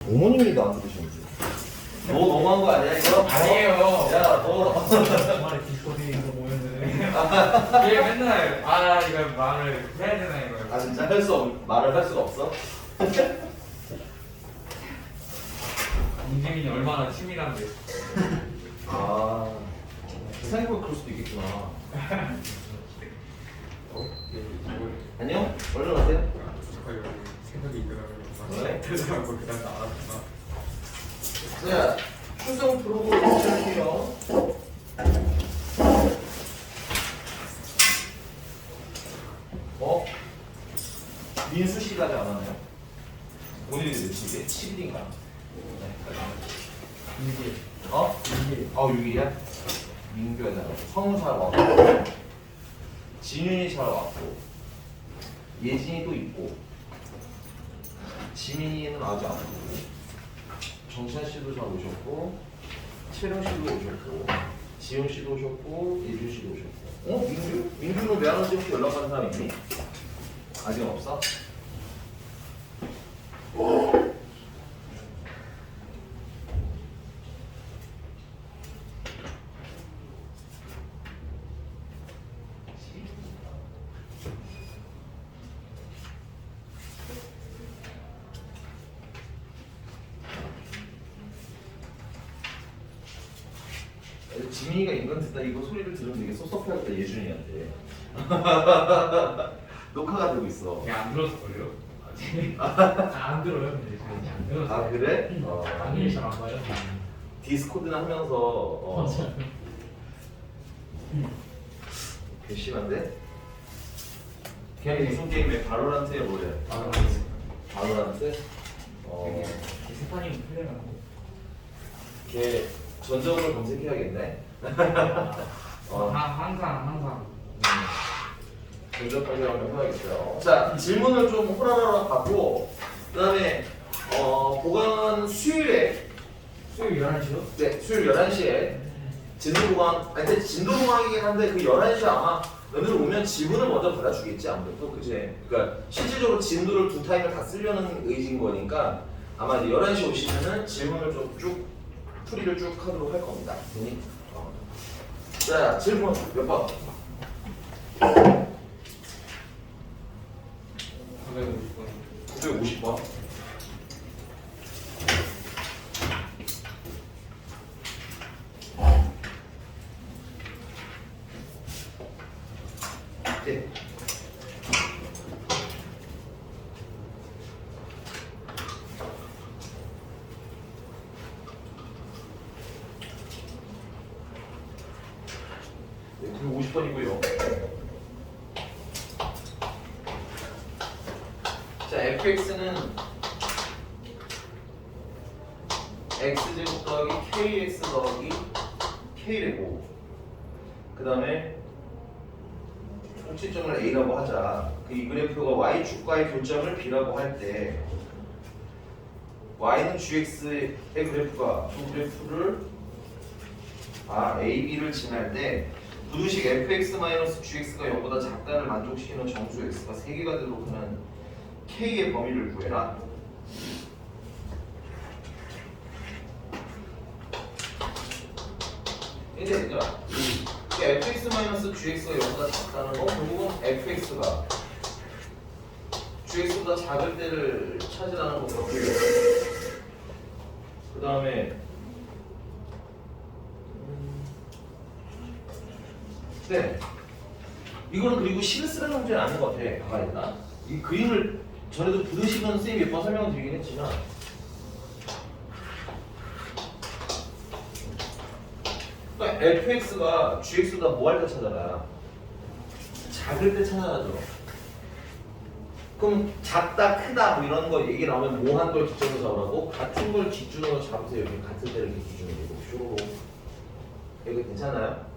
어머님이 나한테 그러시는지. 너 너무한 거 아니야 이거? 아니에요. 야 너. 주말에 뒷거리에서 보면은 얘 맨날 이거 말을 해야 되나 이거. 아 진짜 말을 할 수가 없어? 인재민이 얼마나 치밀한데. 아 생각해보면 그럴 수도 있겠구나. 안녕? 얼른 오세요. 생각이 네. 있더라고요. 그다음 알았구나. 자, 추성 프로그램 시작해요. 민수 씨가 아직 안 왔나요? 오늘이 며칠이지? 7일인가? 이게 6일이야? 민규가 잘 왔고, 성우 잘 왔고, 진윤이 잘 왔고, 예진이도 있고, 지민이는 아직 안 왔고, 정찬 씨도 잘 오셨고, 채령 씨도 오셨고, 지용 씨도 오셨고, 예준 씨도 오셨고. 민규? 민규는 왜 안 오지? 혹시 연락하는 사람 있니? 아직은 없어? 지민이가 인간 듣다 이거 소리를 들으면 되게 섭섭해하겠다 예준이한테. 녹화가 되고 있어. 걔안 들었을걸요? 안 들어요 근데 저희 안 들어서 아 그래? 방송이 잘안 봐요. 디스코드나 하면서 맞아요. 괘씸한데? 걔 무슨 게임에 바로란트에 뭐래? 바로란트? 세판이 풀려가고 걔 전적으로 검색해야겠네. 항상. 전적 관리하면 해야겠어요. 자 질문을 좀 호라라락 받고 그 다음에 보강 수요일에 수요일 11시요? 네 수요일 11시에 진도 보강 근데 진도 보강이긴 한데 그 11시 아마 너희들 오면 지문을 먼저 받아주겠지 아무래도 그치? 그러니까 실질적으로 진도를 두 타임을 다 쓰려는 의지인 거니까 아마 이제 11시 오시면은 질문을 좀 쭉 풀이를 쭉 하도록 할 겁니다. 자 질문 몇 번? 950번. 네. 네, 950번이고요. 자, fx는 x제곱 더하기 kx 더하기 k래고 그 다음에 통치점을 a라고 하자. 이 그래프가 y축과의 교점을 b라고 할 때 y는 gx의 그래프가 두 그래프를 a, b를 지날 때 부두식 fx-gx가 0보다 작다를 만족시키는 정수 x가 3개가 되도록 하는 k의 범위를 구해라. 이제 이 fx-gx가 0보다 작다는 건 결국은 fx가 gx보다 작을 때를 찾으라는 거고요. 그 다음에 네 이거는 그리고 식을 쓰라는 문제는 아닌 것 같아. 가만히 있나? 이 그림을 전에도 부르시면 선생님이 몇 번 설명을 드리긴 했지만 그러니까 fx가 gx보다 뭐 할 때 찾아라? 작을 때 찾아라죠. 그럼 작다 크다 뭐 이런 거 얘기 나오면 뭐 한 걸 기준으로 잡으라고? 같은 걸 기준으로 잡으세요. 이렇게 같은 때를 이렇게 기준으로 쇼로 이거 괜찮아요?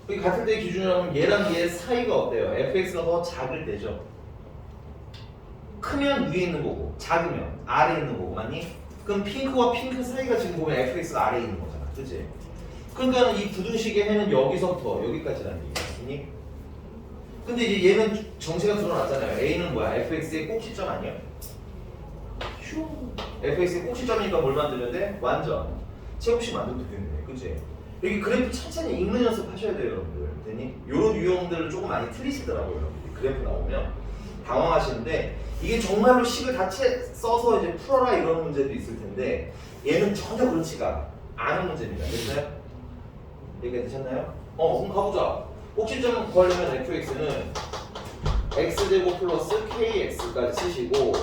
여기 같은 때 기준으로 하면 얘랑 얘 사이가 어때요? fx가 더 작을 때죠. 크면 위에 있는 거고 작으면 아래에 있는 거고 맞니? 그럼 핑크와 핑크 사이가 지금 보면 fx가 아래에 있는 거잖아. 그치? 그러니까 이 부등식의 해는 여기서부터 여기까지라는 얘기야. 맞니? 근데 이제 얘는 정체가 드러났잖아요. a는 뭐야? fx의 꼭지점 아니야? 슈 fx의 꼭지점이니까 뭘 만들면 돼? 완전 제곱식 만들면 되겠네. 그치? 여기 그래프 천천히 읽는 연습 하셔야 돼요, 여러분들. 됐니? 요런 유형들을 조금 많이 틀리시더라고요, 여러분들. 그래프 나오면 당황하시는데 이게 정말로 식을 다 써서 이제 풀어라 이런 문제도 있을 텐데 얘는 전혀 그렇지가 않은 문제입니다. 됐어요? 얘기가 되셨나요? 그럼 가보자. 꼭지점 구하려면 fx는 x제곱 플러스 kx까지 쓰시고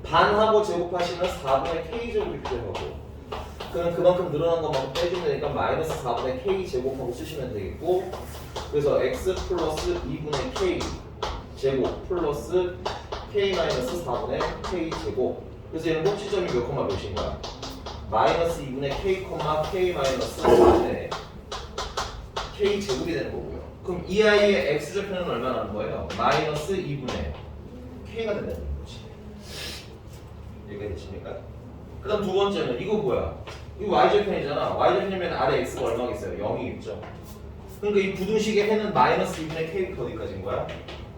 반하고 제곱하시면 4분의 k제곱이 필요하고 그럼 그만큼 늘어난 것만큼 빼주면 되니까 마이너스 4분의 k제곱하고 쓰시면 되겠고 그래서 x 플러스 2분의 k 제곱 플러스 k 마이너스 4분의 k 제곱 그래서 얘는 꼭지점이 몇 콤마 몇인 거야? 마이너스 2분의 k 콤마 k 마이너스 4분의 k 제곱이 되는 거고요. 그럼 이 아이의 x좌표는 얼마 나는 거예요? 마이너스 2분의 k가 된다는 거지. 이해가 되십니까? 그 다음 두 번째는 이거 뭐야? 이거 y좌편이잖아. y좌편이면 아래 x가 얼마겠어요? 0이겠죠. 그러니까 이 부등식의 해는 마이너스 2분의 k부터 어디까지인 거야?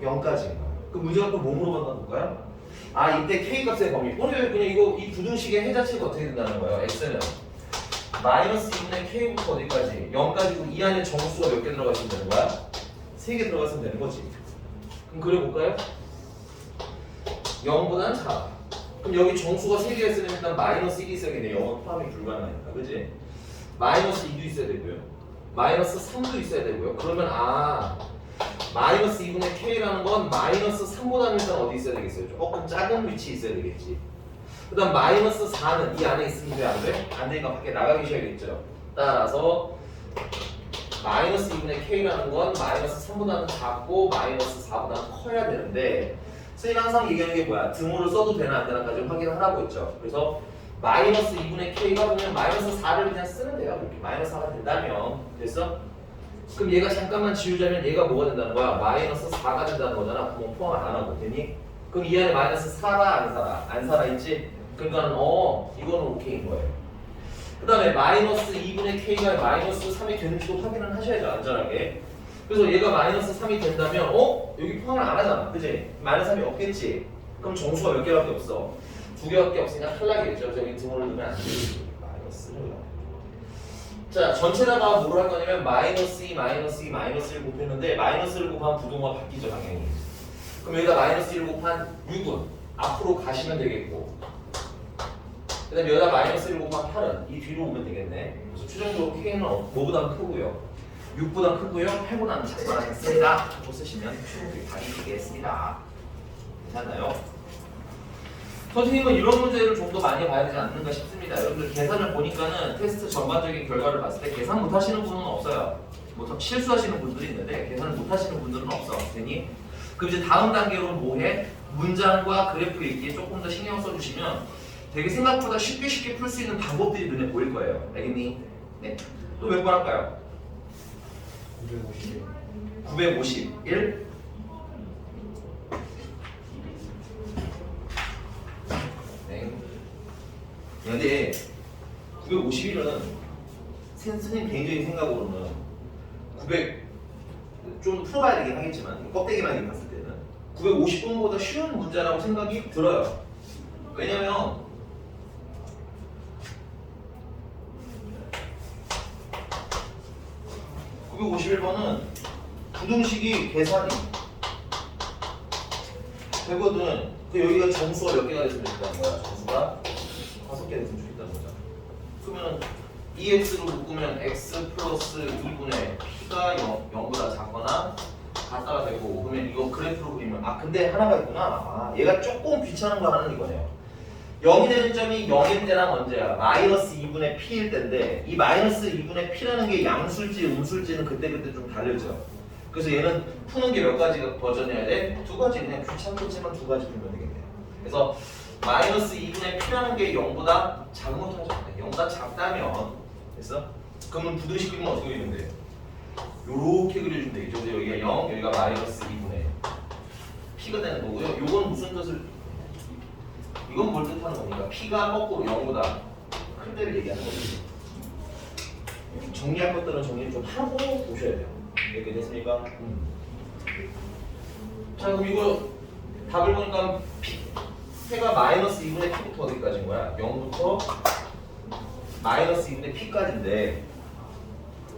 0까지인 거야. 그 문제가 또 뭐 물어봤다는 거야? 아 이때 k 값의 범위. 오늘 그냥 이거 이 부등식의 해 자체가 어떻게 된다는 거예요? x는 마이너스 2분의 k부터 어디까지? 0까지고 이 안에 정수가 몇 개 들어가시면 되는 거야? 3개 들어갔으면 되는 거지. 그럼 그려볼까요? 0보다는 작아. 그럼 여기 정수가 3개가 있으면 일단 마이너스 1이 있어야겠네. 0은 포함이 불가능하니까. 그치? 마이너스 2도 있어야 되고요. 마이너스 3도 있어야 되고요. 그러면 마이너스 2분의 k라는 건 마이너스 3보다는 일단 어디 있어야 되겠어요? 조금 작은 위치에 있어야 되겠지. 그 다음 마이너스 4는 이 안에 있으면 돼? 안 돼? 안 되니까 밖에 나가 계셔야겠죠. 따라서 마이너스 2분의 k라는 건 마이너스 3보다는 작고 마이너스 4보다는 커야 되는데 선생님 항상 얘기하는 게 뭐야? 등호를 써도 되나 안 되나까지 확인을 하라고 했죠. 그래서 마이너스 2분의 k가 보면 마이너스 4를 그냥 쓰면 돼요. 이렇게 마이너스 4가 된다면 됐어? 그럼 얘가 잠깐만 지우자면 얘가 뭐가 된다는 거야? 마이너스 4가 된다는 거잖아. 그럼 포함 안 하고 되니? 그럼 이 안에 마이너스 살아 안 살아? 안 살아 있지? 그러니까 이거는 오케이인 거예요. 그 다음에 마이너스 2분의 k가 마이너스 3이 되는지도 확인을 하셔야죠. 안전하게. 그래서 얘가 마이너스 3이 된다면 여기 포함을 안 하잖아. 그치? 마이너스 3이 없겠지? 그럼 정수가 몇 개밖에 없어? 2개밖에 없으니까 탈락이겠죠. 그래서 여기 등호를 넣으면 안 되지. 마이너스를. 자, 전체다가 뭐를 할 거냐면 마이너스 2, 마이너스 2, 마이너스 1 곱했는데 마이너스를 곱한 부동호가 바뀌죠. 당연히. 그럼 여기다 마이너스 1 곱한 6은 앞으로 가시면 되겠고 그 다음에 여기다 마이너스 1 곱한 8은 이 뒤로 오면 되겠네. 그래서 최종적으로 k는 뭐보다 크고요 6보다 크고요 8보다는 작아졌습니다 하고 쓰시면 충분히 다시겠습니다. 괜찮나요? 선생님은 이런 문제를 좀 더 많이 봐야 되지 않는가 싶습니다. 여러분들 계산을 보니까는 테스트 전반적인 결과를 봤을 때 계산 못 하시는 분은 없어요. 실수하시는 분들이 있는데 계산을 못 하시는 분들은 없어. 되니? 그럼 이제 다음 단계로 뭐해? 문장과 그래프 읽기에 조금 더 신경 써주시면 되게 생각보다 쉽게 풀 수 있는 방법들이 눈에 보일 거예요. 알겠니? 네. 또 몇 번 할까요? 951. 네. 근데 951은 선생님 개인적인 생각으로는 900 좀 풀어봐야 되긴 하겠지만 껍데기만 봤을 때는 950번보다 쉬운 문제라고 생각이 들어요. 왜냐면 951번은 부등식이 계산이 되거든. 그 여기가 정수가 몇 개가 됐으면 좋겠다는 거야. 정수가 5개 됐으면 좋겠다는 거죠. 그러면 2x로 묶으면 x 플러스 2분의 p가 0보다 작거나 같다가 되고 그러면 이거 그래프로 그리면 근데 하나가 있구나. 얘가 조금 귀찮은 거 하나는 이거네요. 0이 되는 점이 0일 때랑 언제야? 마이너스 2분의 p일 때인데 이 마이너스 2분의 p라는 게 양수일지 음수일지는 그때그때 좀 다르죠. 그래서 얘는 푸는 게 몇 가지 버전이어야 돼? 2가지. 그냥 귀찮겠지만 2가지 풀면 되겠네요. 그래서 마이너스 2분의 p라는 게 0보다 작은 것도 하죠. 0보다 작다면 됐어? 그러면 부등식 그리면 어떻게 그리면 돼? 요렇게 그려주면 되겠죠. 그래서 여기가 0, 여기가 마이너스 2분의 p가 되는 거고요. 요건 무슨 뜻을 이건 뭘 뜻하는 겁니까? p가 거꾸로 0보다 큰 데를 얘기하는 거죠. 정리할 것들은 정리 좀 하고 보셔야 돼요. 이렇게 됐습니까? 자, 그럼 이거 답을 보니까 해가 마이너스 2분의 p부터 어디까지인 거야? 0부터 마이너스 2분의 p까지인데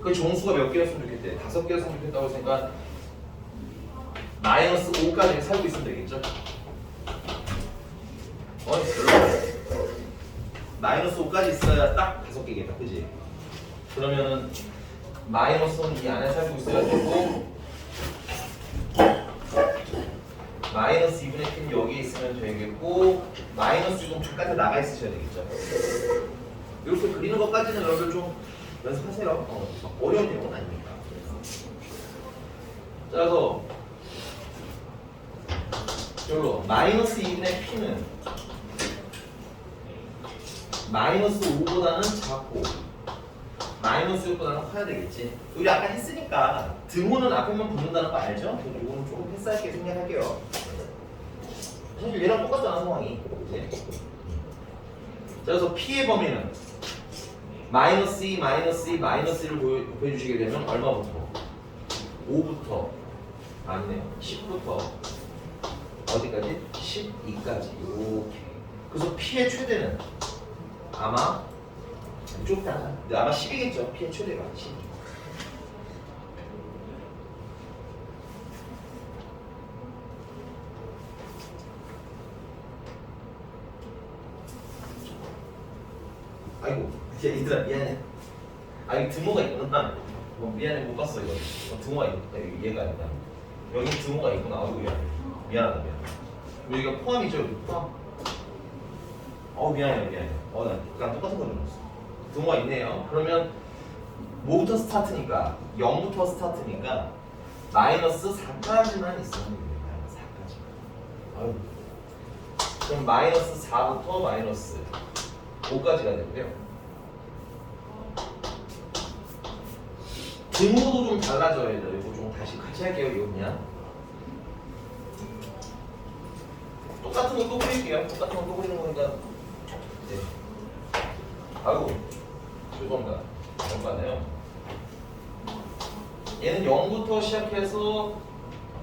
그 종수가 몇 개였으면 좋겠대? 5개였으면 좋겠다고 했으니까 마이너스 5까지 살고 있으면 되겠죠? 별로 마이너스 5까지 있어야 딱 5개겠다, 그지? 그러면은 마이너스 5는 이 안에 살고 있어야 되고 마이너스 2분의 p는 여기 있으면 되겠고 마이너스 6은 바깥에 나가 있으셔야 되겠죠? 이렇게 그리는 것까지는 여러분 좀 연습하세요. 어려운 내용은 아니니까. 자, 그래서 별로 마이너스 2분의 p는 마이너스 5보다는 작고 마이너스 6보다는 커야 되겠지. 우리 아까 했으니까 등호는 앞에만 붙는다는 거 알죠? 이거는 조금 패스할게 생략할게요. 사실 얘랑 똑같잖아 상황이. 네. 자, 그래서 p의 범위는 마이너스 2, 마이너스 2, 마이너스 1을 곱해주시게 되면 얼마부터? 5부터 아니네요. 10부터 어디까지? 12까지. 오케이. 그래서 p의 최대는 아마 좁다. 근데 아마 10이겠죠. p의 최대가 10. 아이고, 얘들아 미안해. 아, 여기 등호가 있구나. 미안해, 못 봤어 이거. 등호가 있다. 얘가 있다. 여기 등호가 있구나. 아이고 미안하다 미안해. 여기가 포함이죠, 여기 포함. 미안해. 난 똑같은 거 눌렀어. 등호가 있네요. 그러면 뭐부터 스타트니까 0부터 스타트니까 마이너스 4까지만 있으면 됩니다. 4까지만. 아유. 그럼 마이너스 4부터 마이너스 5까지가 되고요. 등호도 좀 달라져야 돼요. 이거 좀 다시 같이 할게요. 이거 그냥 똑같은 거 또 그릴게요. 똑같은 거 또 그리는 거니까. 네. 아이고, 죄송합니다. 잘못하네요. 얘는 0부터 시작해서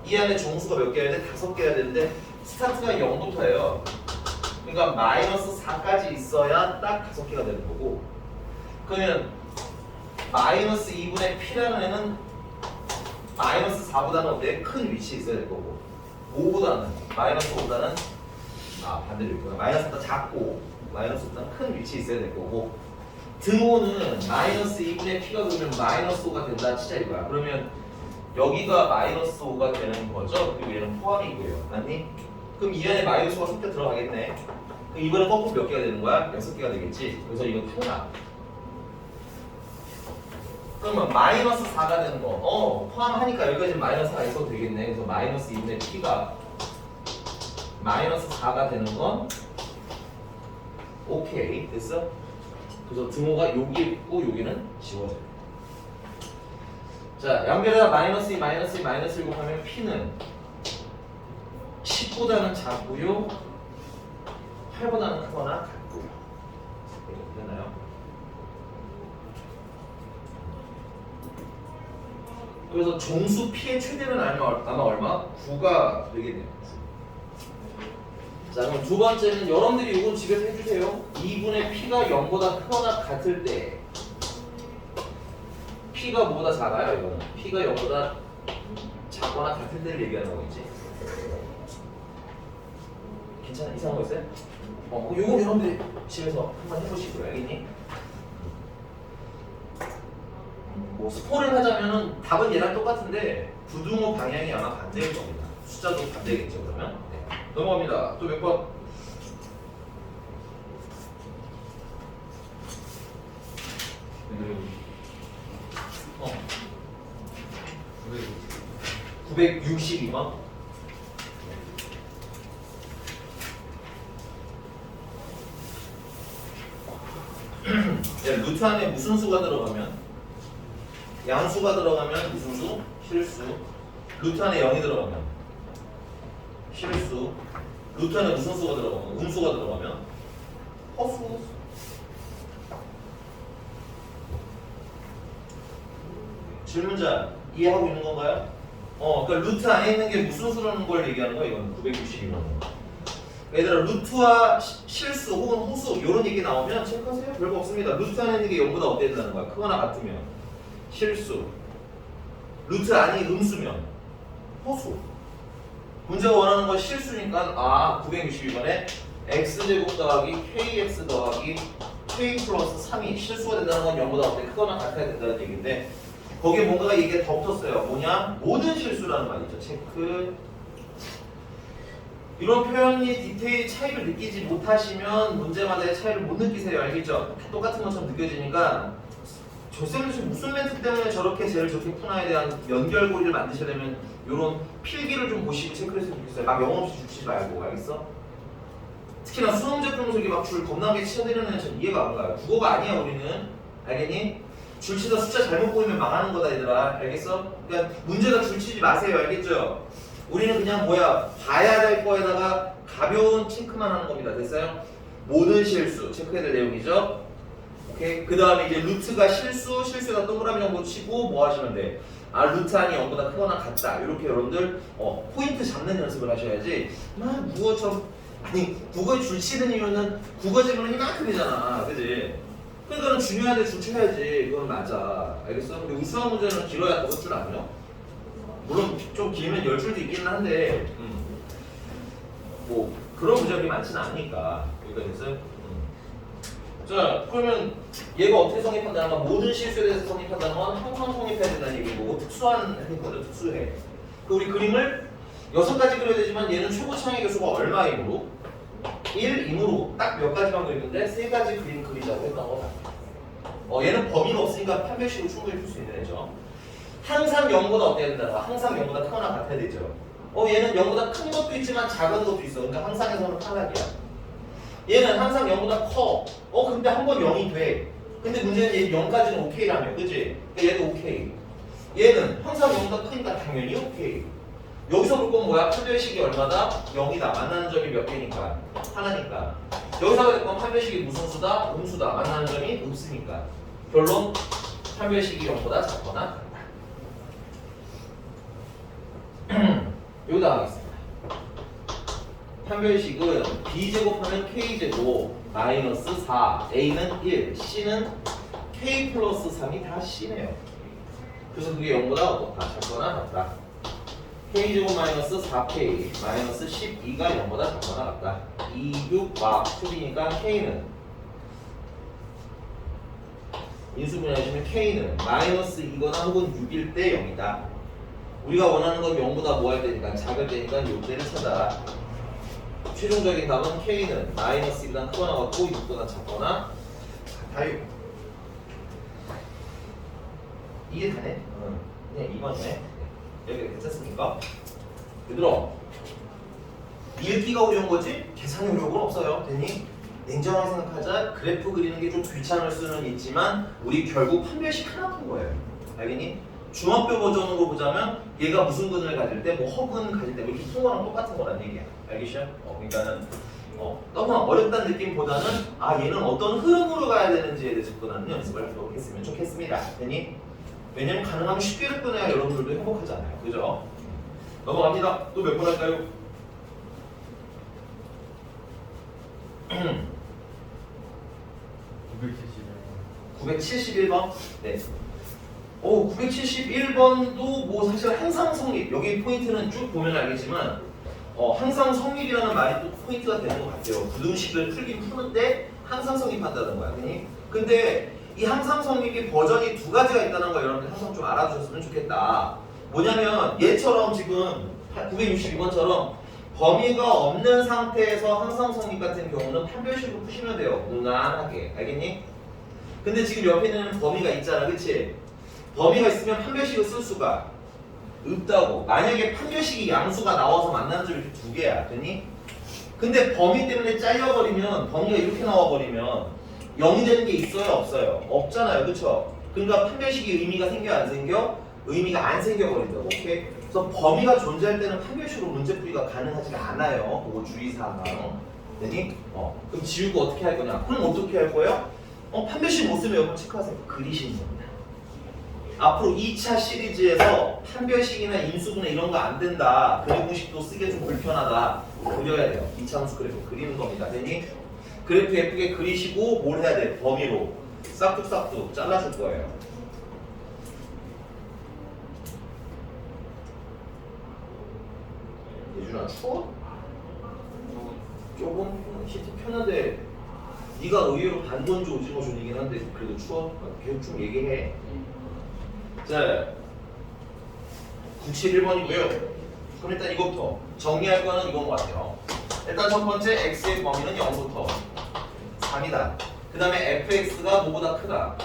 이 안에 종수가 몇 개야 돼? 5개야 되는데 스타트가 0부터예요. 그러니까 마이너스 4까지 있어야 딱 5개가 되는 거고, 그러면 마이너스 2분의 p라는 애는 마이너스 4보다는 어때? 큰 위치에 있어야 될 거고, 5보다는 마이너스 5보다는 반대로 있구나. 마이너스보다 작고 마이너스보다는 큰 위치에 있어야 될 거고, 등호는 마이너스 2분의 p가 그러면 마이너스 5가 된다 치자 이거야. 그러면 여기가 마이너스 5가 되는 거죠. 그리고 얘는 포함이고요. 맞니? 그럼 이 안에 마이너스 5가 섞여 들어가겠네. 그럼 이번에 거꾸로 몇 개가 되는 거야? 6개가 되겠지. 그래서 이거 표나. 그러면 마이너스 4가 되는 거. 포함하니까 여기까지 마이너스 4가 있어도 되겠네. 그래서 마이너스 2분의 p가 마이너스 4가 되는 건 오케이. 됐어? 그래서 등호가 여기 있고 여기는 지워져요. 자, 연결해서 마이너스 2, 마이너스 2, 마이너스 1 곱하면 p는 10보다는 작고요, 8보다는 크거나 같고요. 이렇게 되나요? 그래서 종수 p의 최대는 아마 얼마? 9가 되겠네요. 자, 그럼 두 번째는 여러분들이 이건 집에서 해주세요. 2분의 p가 0보다 크거나 같을 때 p가 뭐보다 작아요? 이거는 p가 0보다 작거나 같을 때를 얘기하는 거겠지. 괜찮아? 이상한 거 있어요? 이건 여러분들이 집에서 한번 해보시고요. 알겠니? 뭐 스포를 하자면은 답은 얘랑 똑같은데 부등호 방향이 아마 반대일 겁니다. 숫자도 반대겠죠. 그러면 네. 넘어갑니다. 또 몇 번? 어. 962번. 루트 안에 무슨 수가 들어가면, 양수가 들어가면 무슨 수? 실수. 루트 안에 0이 들어가면 실수. 루트 안에 무슨 수가 들어가면, 음수가 들어가면 허수. 질문자 이해하고 있는 건가요? 그러니까 루트 안에 있는 게 무슨 수라는 걸 얘기하는 거야. 이건 962번. 얘들아 루트와 실수 혹은 호수 이런 얘기 나오면 체크하세요. 별거 없습니다. 루트 안에 있는 게 0보다 어때야 된다는 거야. 크거나 같으면 실수, 루트 안이 음수면 호수. 문제가 원하는 건 실수니까 962번에 x제곱 더하기 kx 더하기 k 플러스 3이 실수가 된다는 건 0보다 어때? 크거나 같아야 된다는 얘기인데 거기에 뭔가가 이게 더 붙었어요. 뭐냐? 모든 실수라는 말이죠. 체크. 이런 표현이 디테일 차이를 느끼지 못하시면 문제마다의 차이를 못 느끼세요. 알겠죠? 다 똑같은 것처럼 느껴지니까 저 쌤은 지금 무슨 멘트 때문에 저렇게 쟤를 저렇게 푸나에 대한 연결고리를 만드시려면 이런 필기를 좀 보시고 체크를 했으면 좋겠어요. 막 영어 없이 줄치지 말고. 알겠어? 특히나 수능 문제 풀면서 이렇게 막 줄 겁나게 치어드리는 애는 전 이해가 안 가요. 국어가 아니야 우리는. 알겠니? 줄치다 숫자 잘못 보이면 망하는 거다 얘들아. 알겠어? 그러니까 문제가 줄치지 마세요. 알겠죠? 우리는 그냥 봐야 될 거에다가 가벼운 체크만 하는 겁니다. 됐어요? 모든 실수 체크해야 될 내용이죠. 오케이. 그 다음에 이제 루트가 실수에다 동그라미 정도 치고 뭐 하시면 돼? 루트 안이 0보다 크거나 같다. 이렇게 여러분들 포인트 잡는 연습을 하셔야지. 막 국어처럼 국어에 줄치는 이유는 국어 질문은 이만큼이잖아. 그지? 그러니까 중요한데 줄쳐야지. 그건 맞아. 알겠어? 근데 우수한 문제는 길어야 더 줄 아니요? 물론 좀 길면 10줄도 있기는 한데 뭐 그런 문제가 많지는 않으니까. 여기가 됐어요? 자, 그러면 얘가 어떻게 성립한다는 건 모든 실수에 대해서 성립한다는 건 항상 성립해야 된다는 얘기고 특수한 행위거든. 특수해. 우리 그림을 6가지 그려야 되지만 얘는 최고 창의 개수가 얼마이므로 1이므로 딱 몇 가지만 그리는데 3가지 그림 그리자고 했던 거 같아요. 얘는 범위가 없으니까 판별식으로 충분히 풀 수 있는 애죠. 항상 0보다 어때야 된다는 거? 항상 0보다 크거나 같아야 되죠. 얘는 0보다 큰 것도 있지만 작은 것도 있어. 그러니까 항상에서는 탈락이야. 얘는 항상 0보다 커. 근데 한 번 0이 돼. 근데 문제는 얘 0까지는 오케이라며. 그치? 그러니까 얘도 오케이. 얘는 항상 0보다 크니까 당연히 오케이. 여기서 볼 건 뭐야? 판별식이 얼마다? 0이다. 만나는 점이 몇 개니까? 하나니까. 여기서 볼 건 판별식이 무슨 수다? 음수다. 만나는 점이 없으니까. 결론, 판별식이 0보다 작거나 같다. 여기다 하겠습니다. 판별식은 b제곱하면 k제곱 마이너스 4, a는 1, c는 k 플러스 3이 다 c네요. 그래서 그게 0보다 어떻다? 작거나 같다. k제곱 마이너스 4k 마이너스 12가 0보다 작거나 같다. 2, 6, 막 2이니까 k는 인수분해하시면 k는 마이너스 2거나 혹은 6일 때 0이다. 우리가 원하는 건 0보다 뭐 할 때니까 작을 때니까 요때를 찾아. 최종적인 답은 k는 마이너스 1보다 크거나 같고 6보다 작거나 같아요. 이게 다네? 그냥 2번이네. 여기 괜찮습니까? 얘들아, 읽기가 어려운 거지? 계산이 어려운 건 없어요. 됐니? 냉정하게 생각하자. 그래프 그리는 게 좀 귀찮을 수는 있지만 우리 결국 판별식 하나 푼 거예요. 알겠니? 중학교 버전으로 보자면 얘가 무슨 근을 가질 때, 뭐 허근 가질 때, 뭐 이렇게 푼 거랑 똑같은 거란 얘기야. 알겠죠? 그러니까는 너무 어렵다는 느낌보다는 얘는 어떤 흐름으로 가야 되는지에 대해서 접근하는 연습을 하도록 했으면 좋겠습니다. 됐니? 왜냐면 가능하면 쉽게 접근해야 여러분들도 행복하잖아요. 그죠? 넘어갑니다. 또 몇 번 할까요? 971번. 네. 971번도 뭐 사실 항상 성립. 여기 포인트는 쭉 보면 알겠지만 항상 성립이라는 말이 또 포인트가 되는 것 같아요. 부등식을 풀긴 푸는데 항상 성립한다는 거야. 근데 이 항상 성립이 버전이 2가지가 있다는 거 여러분들 항상 좀 알아두셨으면 좋겠다. 뭐냐면 얘처럼 지금 962번처럼 범위가 없는 상태에서 항상 성립 같은 경우는 판별식으로 푸시면 돼요. 무난하게. 알겠니? 근데 지금 옆에 있는 범위가 있잖아. 그치? 범위가 있으면 판별식을 쓸 수가 없다고. 만약에 판별식이 양수가 나와서 만나는 점이 이렇게 2개야. 됐니? 근데 범위 때문에 잘려버리면, 범위가 이렇게 나와버리면 0이 되는 게 있어요? 없어요? 없잖아요. 그쵸? 그러니까 판별식이 의미가 생겨? 안 생겨? 의미가 안 생겨버린다고. 오케이? 그래서 범위가 존재할 때는 판별식으로 문제풀이가 가능하지가 않아요. 그거 주의사항. 됐니? 그럼 지우고 어떻게 할 거냐? 그럼 어떻게 할 거예요? 판별식 못 쓰면 여러분 체크하세요. 그리시는 겁니다. 앞으로 2차 시리즈에서 판별식이나 인수분해 이런 거 안 된다. 그래 공식도 쓰기 좀 불편하다. 그려야 돼요. 2차 함수 그래프 그리는 겁니다. 되니? 그래프 예쁘게 그리시고 뭘 해야 돼? 범위로 싹둑싹둑 잘라줄 거예요. 예준아 추워? 조금 히트 편한데 네가 의외로 반건조 오징어 존이긴 한데 그래도 추워? 계속 좀 얘기해. 자 971번이고요. 그럼 일단 이거부터 정리할 거는 이건 것 같아요. 일단 첫 번째 x의 범위는 0부터 3이다. 그 다음에 fx가 뭐보다 크다?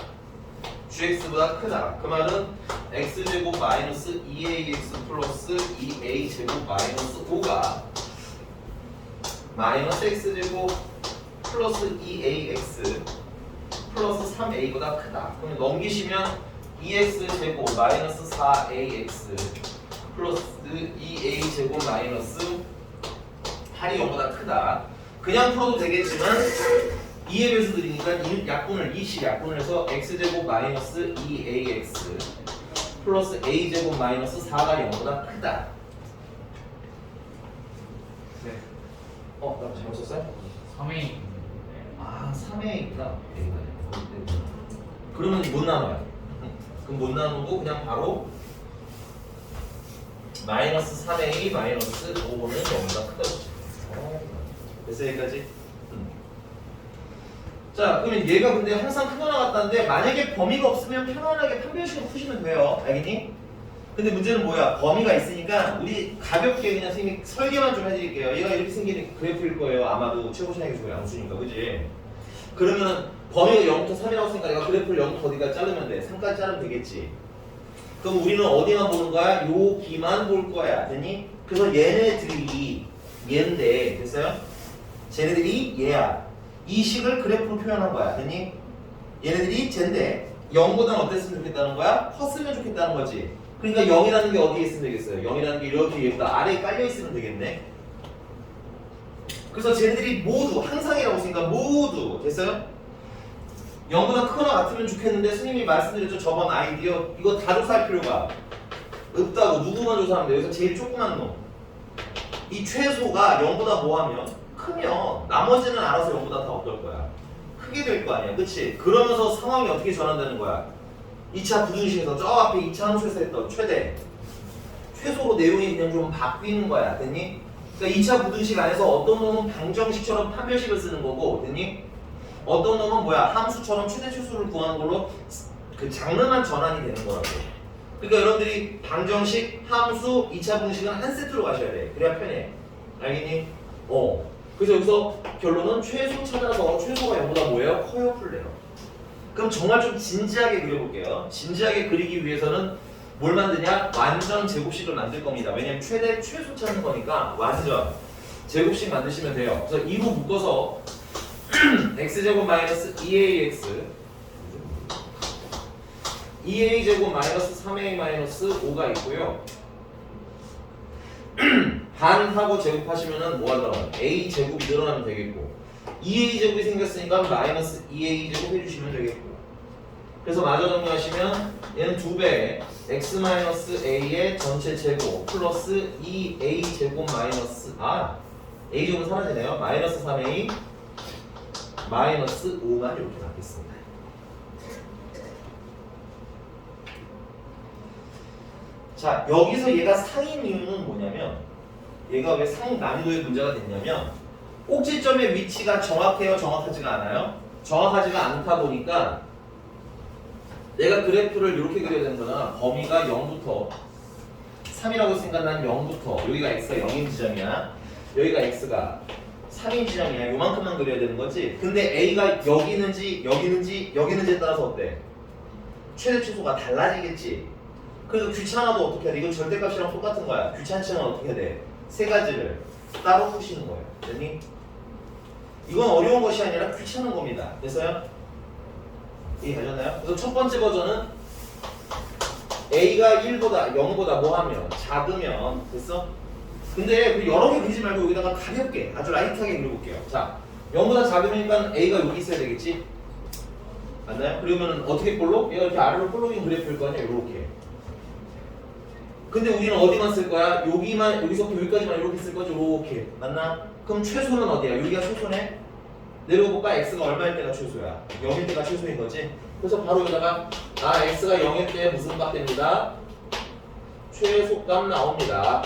gx보다 크다. 그 말은 x제곱 마이너스 2ax 플러스 2a제곱 마이너스 5가 마이너스 x제곱 플러스 2ax 플러스 3a보다 크다. 그럼 넘기시면 2x제곱 마이너스 4ax 플러스 2a제곱 마이너스 8이 0보다 크다. 그냥 풀어도 되겠지만 2의 배수들이니까 약분을 2씩 약분을 해서 x제곱 마이너스 2ax 플러스 a제곱 마이너스 4가 0보다 크다. 네. 나 잘못 썼어요? 3회. 아 3a구나. 그러면 못 나눠요. 그럼 못 나누고 그냥 바로 마이너스 3a 마이너스 5는 0보다 크다. 됐어 여기까지? 자 그러면 얘가 근데 항상 크거나 같다는데 만약에 범위가 없으면 편안하게 판별식으로 푸시면 돼요. 알겠니? 근데 문제는 뭐야? 범위가 있으니까 우리 가볍게 그냥 선생님이 설계만 좀 해드릴게요. 얘가 이렇게 생긴 그래프일 거예요. 아마도 최고 차이가 저거 양수니까 그지? 그러면 범위가 0부터 3이라고 했으니까 내가 그래프를 0부터 어디까지 자르면 돼? 3까지 자르면 되겠지? 그럼 우리는 어디만 보는 거야? 여기만 볼 거야. 됐니? 그래서 얘네들이 얘인데 됐어요? 쟤네들이 얘야. 이 식을 그래프로 표현한 거야. 됐니? 얘네들이 쟤인데 0보다는 어땠으면 좋겠다는 거야? 컸으면 좋겠다는 거지. 그러니까 0이라는 게 어디에 있으면 되겠어요? 0이라는 게 이렇게 얘보다 아래에 깔려 있으면 되겠네. 그래서 쟤네들이 모두 항상이라고 했으니까 모두 됐어요? 0보다 크거나 같으면 좋겠는데 스님이 말씀드렸죠. 저번 아이디어 이거 다 조사할 필요가 없다고. 누구만 조사하면 돼. 여기서 제일 조그만 놈. 이 최소가 0보다 뭐하면 크면 나머지는 알아서 0보다 다 어떨 거야? 크게 될 거 아니야. 그치? 그러면서 상황이 어떻게 전환되는 거야? 2차 부등식에서 저 앞에 2차 함수에서 했던 최대 최소로 내용이 그냥 좀 바뀌는 거야. 됐니? 그러니까 2차 부등식 안에서 어떤 놈은 방정식처럼 판별식을 쓰는 거고 됐니? 어떤 놈은 뭐야? 함수처럼 최대 최소를 구하는 걸로 그 장르만 전환이 되는 거라고. 그러니까 여러분들이 방정식, 함수, 2차 부등식은 한 세트로 가셔야 돼. 그래야 편해. 알겠니? 그래서 여기서 결론은 최소 찾아서 최소가 0보다 뭐예요? 커요? 풀래요? 그럼 정말 좀 진지하게 그려볼게요. 진지하게 그리기 위해서는 뭘 만드냐? 완전 제곱식을 만들 겁니다. 왜냐면 최대 최소 찾는 거니까 완전 제곱식 만드시면 돼요. 그래서 2로 묶어서 x제곱 마이너스 2ax 2a제곱 마이너스 3a 마이너스 5가 있고요. 반하고 제곱하시면은 뭐가 늘어나요? a제곱이 늘어나면 되겠고 2a제곱이 생겼으니까 마이너스 2a제곱 해주시면 되겠고 그래서 마저 정리하시면 얘는 2배 x 마이너스 a의 전체 제곱 플러스 2a제곱 마이너스 a제곱은 사라지네요. 마이너스 3a 마이너스 5만 이렇게 나겠습니다. 자 여기서 얘가 상인 이유는 뭐냐면 얘가 왜 상 난이도의 문제가 됐냐면 꼭지점의 위치가 정확해요? 정확하지가 않아요? 정확하지가 않다 보니까 내가 그래프를 이렇게 그려야 되는 거잖아. 범위가 0부터 3이라고 생각난 0부터 여기가 x가 0인 지점이야. 여기가 x가 3인 지점이야. 요만큼만 그려야 되는 거지. 근데 a가 여기 있는지 여기 있는지 여기 있는지에 따라서 어때? 최대 최소가 달라지겠지. 그래서 귀찮아도 어떻게 해야 돼? 이건 절대값이랑 똑같은 거야. 귀찮지만 어떻게 해야 돼? 세 가지를 따로 푸시는 거예요. 됐니? 이건 어려운 것이 아니라 귀찮은 겁니다. 됐어요? 이해가셨나요? 그래서 첫 번째 버전은 a가 1보다 0보다 뭐하면 작으면 됐어? 근데 그 여러 개 그리지 말고 여기다가 가볍게 아주 라이트하게 그려볼게요. 자 0보다 작으니까 a가 여기 있어야 되겠지? 맞나요? 그러면 어떻게 볼록? 얘가 이렇게 아래로 볼록인 그래프일 거 아니야, 이렇게. 근데 우리는 어디만 쓸 거야? 여기만, 여기서부터 여기까지만 이렇게 쓸 거죠, 이렇게. 맞나? 그럼 최소는 어디야? 여기가 최소네? 내려볼까? x가 얼마일 때가 최소야? 0일 때가 최소인 거지? 그래서 바로 여기다가 x가 0일 때 무슨 값 됩니다? 최소값 나옵니다.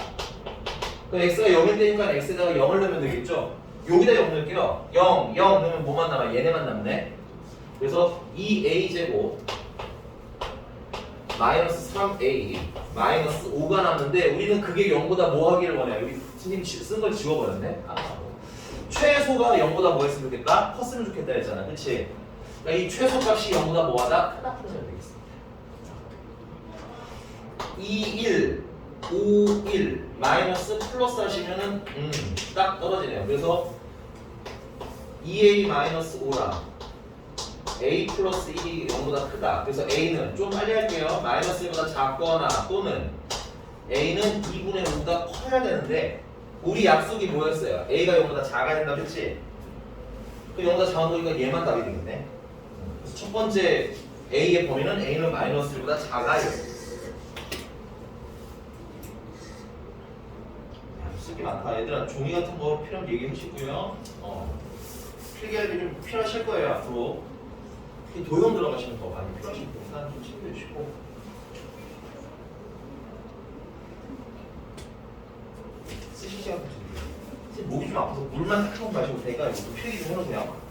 그럼 x가 0일 때니까 x에다가 0을 넣으면 되겠죠? 여기다 0 넣을게요. 0 넣으면 뭐만 남아? 얘네만 남네. 그래서 2a제곱 마이너스 3a 마이너스 5가 남는데 우리는 그게 0보다 뭐 하기를 원해요? 여기 선생님이 쓴 걸 지워버렸네? 최소가 0보다 뭐 했으면 좋겠다? 컸으면 좋겠다 했잖아, 그치? 그러니까 이 최소값이 0보다 뭐하다? 크다 풀어줘야 되겠습니다. 2, 1, 5, 1 마이너스 플러스 하시면은 딱 떨어지네요. 그래서 2a 마이너스 5랑 a 플러스 1이 0보다 크다. 그래서 a는 좀 빨리 할게요. 마이너스 1보다 작거나 또는 a는 2분의 5보다 커야 되는데 우리 약속이 뭐였어요? a가 0보다 작아야 된다, 그렇지? 그 0보다 작은 거니까 얘만 답이 되겠네. 그래서 첫 번째 a의 범위는 a는 마이너스 1보다 작아요. 쓰기 많다. 얘들아 종이 같은 거 필요하면 얘기해 주시고요. 필기할 게 좀 필요하실 거예요, 앞으로. 특히 도형 들어가시면 더 많이 필요하실 테니까 좀 챙겨주시고. 쓰실 시간 좀 주세요. 목이 좀 아파서 물만 탁 마시고 되니까 이거 필기 좀 해놓으세요.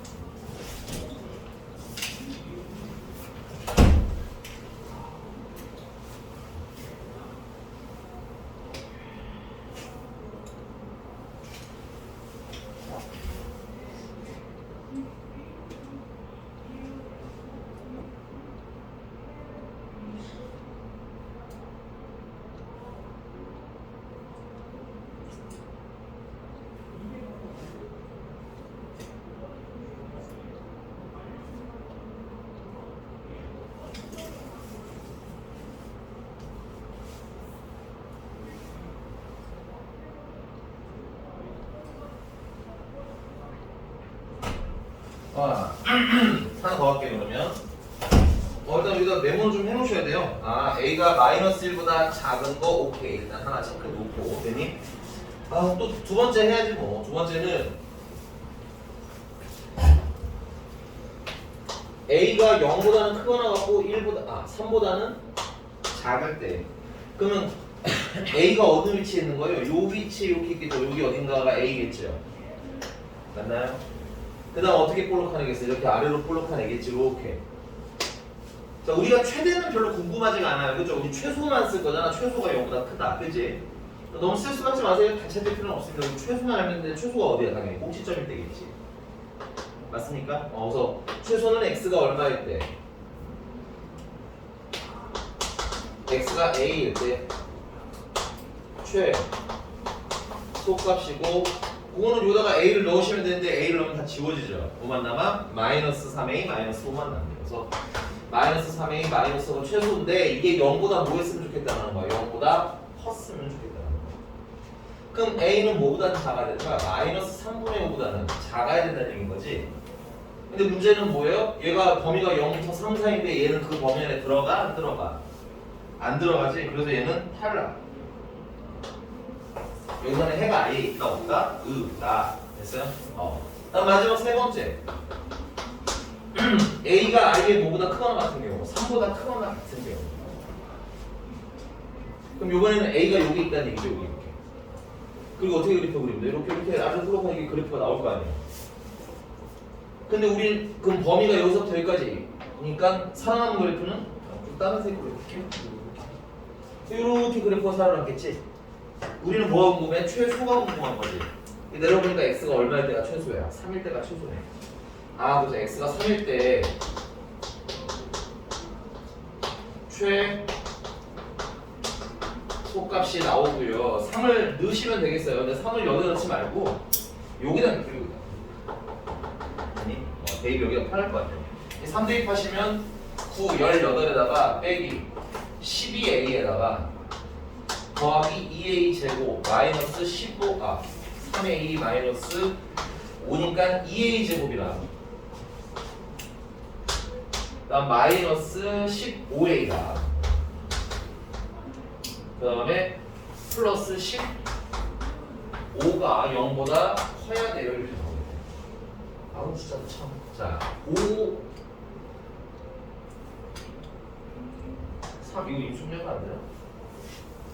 하나 더 할게요. 그러면 일단 여기다 메모 좀 해놓으셔야 돼요. a가 마이너스 1보다 작은 거 오케이. 일단 하나 체크 놓고 되니? 또 두 번째 해야지 뭐. 두 번째는 a가 0보다는 크거나 같고 3보다는 작을 때 그러면 a가 어느 위치에 있는 거예요? 요 위치에 이렇게 있겠죠. 여기 어딘가가 a겠죠. 맞나요? 그 다음 어떻게 볼록하내겠어요? 이렇게 아래로 볼록하내겠지. 이렇게. 자, 우리가 최대는 별로 궁금하지가 않아요. 그죠? 우리 최소만 쓸 거잖아. 최소가 0보다 크다. 그지? 너무 스트레스 받지 마세요. 다 찾을 필요는 없습니다. 우리 최소만 알면 되는데 최소가 어디야? 당연히 꼭지점일 때겠지. 맞습니까? 그래서 최소는 x가 얼마일 때? x가 a일 때 최소값이고 그거는 여기다가 a를 넣으시면 되는데 a를 넣으면 다 지워지죠. 뭐만 남아? 마이너스 3a 마이너스 5만 남아요. 그래서 마이너스 3a 마이너스 5가 최소인데 이게 0보다 뭐 했으면 좋겠다는 거야? 0보다 컸으면 좋겠다는 거야. 그럼 a는 뭐보다 작아야 될까? 마이너스 3분의 5보다는 작아야 된다는 얘기인 거지. 근데 문제는 뭐예요? 얘가 범위가 0부터 3 사이인데 얘는 그 범위 안에 들어가? 안 들어가? 안 들어가지. 그래서 얘는 탈락. 여기서는 해가 아예 있다 없다? 나 됐어요? 다음 마지막 세 번째 a가 아예 뭐보다 크거나 같은 경우 3보다 크거나 같은 경우 그럼 이번에는 a가 여기 있다는 얘기죠. 여기 이렇게 그리고 어떻게 그래프 그립니다. 이렇게 아주 플로커 이게 그래프가 나올 거 아니에요. 근데 우린 그럼 범위가 여기서부터 여기까지 그러니까 살아남은 그래프는 다른 색으로 이렇게 그래프가 살아남겠지. 우리는 뭐가 궁금해? 최소가 궁금한 거지. 내려보니까 x가 얼마일 때가 최소야? 3일 때가 최소네. 그래서 x가 3일 때 최소값이 나오고요. 3을 넣으시면 되겠어요. 근데 3을 여기다 넣지 말고 여기다 넣으려고. 아니, 대입 여기다 편할 것 같아요. 3 대입하시면 9, 18에다가 빼기 12a에다가 더하기 2a 제곱 마이너스 3a 마이너스 5니까 2a 제곱이라 다음 마이너스 15a가 그 다음에 플러스 15가 0보다 커야 돼요. 이렇게 나옵니다. 아우 숫자도 참. 자, 5 3 이거 입술려가 안 돼요?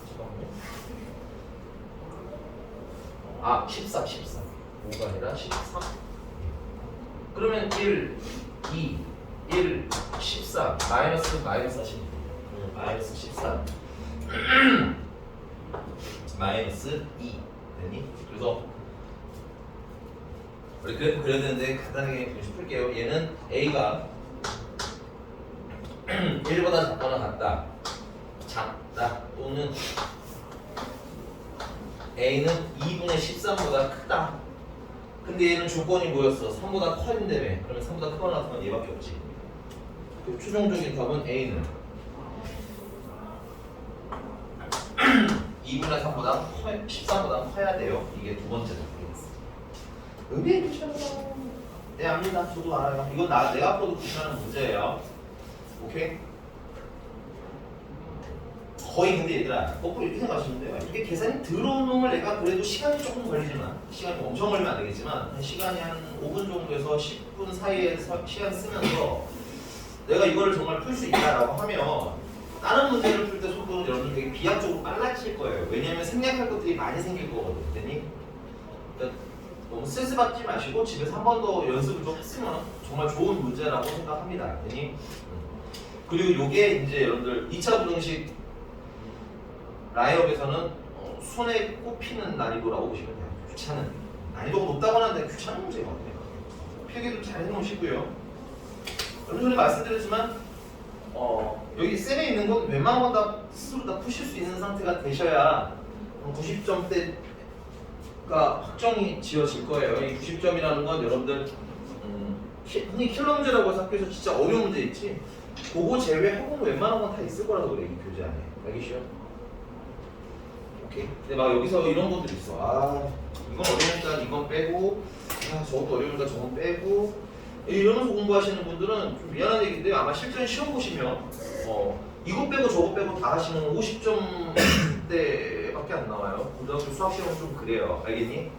잠깐만요. 아, 13. 5가 아니라 13. 그러면 1, 2, 1, 14 마이너스 40. 마이너스 14 마이너스 2 되니? 그래서 우리 그래프 그려야 되는데 간단하게 풀게요. 얘는 A가 1보다 작거나 같다. 작다 또는 A는 2분의 13보다 크다. 근데 얘는 조건이 뭐였어? 3보다 커진다며. 그러면 3보다 크거나 같으면 얘밖에 없지. 그 최종적인 답은 A는 2분의 3보다 13보다 커야 돼요. 이게 두 번째 답이겠어. 의미해주셔서 네 압니다. 저도 알아요. 이건 내가 앞으로도 구분하는 문제예요. 오케이? 거의 근데 얘들아 거꾸로 이렇게 생각하시면 돼요. 이게 계산이 들어온 놈을 내가 그래도 시간이 조금 걸리지만 시간이 엄청 걸리면 안 되겠지만 시간이 한 5분 정도에서 10분 사이에 시간 쓰면서 내가 이거를 정말 풀 수 있다라고 하면 다른 문제를 풀 때 속도는 여러분 되게 비약적으로 빨라질 거예요. 왜냐하면 생략할 것들이 많이 생길 거거든. 그러니까 너무 스트레스 받지 마시고 집에서 한 번 더 연습을 좀 했으면 정말 좋은 문제라고 생각합니다. 그리고 요게 이제 여러분들 2차 부등식 라이업에서는 손에 꼽히는 난이도라고 보시면 돼요. 귀찮은 난이도가 높다고 하는데 귀찮은 문제거든요. 필기도 잘 해놓으시고요. 여러분들이 말씀드렸지만 여기 셀에 있는 건 웬만한 건 다 스스로 다 푸실 수 있는 상태가 되셔야 90점대가 확정이 지어질 거예요. 이 90점이라는 건 여러분들 흔히 킬러 문제라고 해서 학교에서 진짜 어려운 문제 있지 그거 제외하고는 웬만한 건 다 있을 거라서 그래. 이 교재 안에 알겠죠? 오케이. 근데 막 여기서 이런 것들이 있어. 아 이건 어려우니까 이건 빼고 아 저것도 어려우니까 저건 빼고 이러면서 공부하시는 분들은 좀 미안한 얘기인데 아마 실전 시험 보시면 이거 빼고 저거 빼고 다 하시면 50점대밖에 안 나와요. 고등학교 수학 시험은 좀 그래요. 알겠니?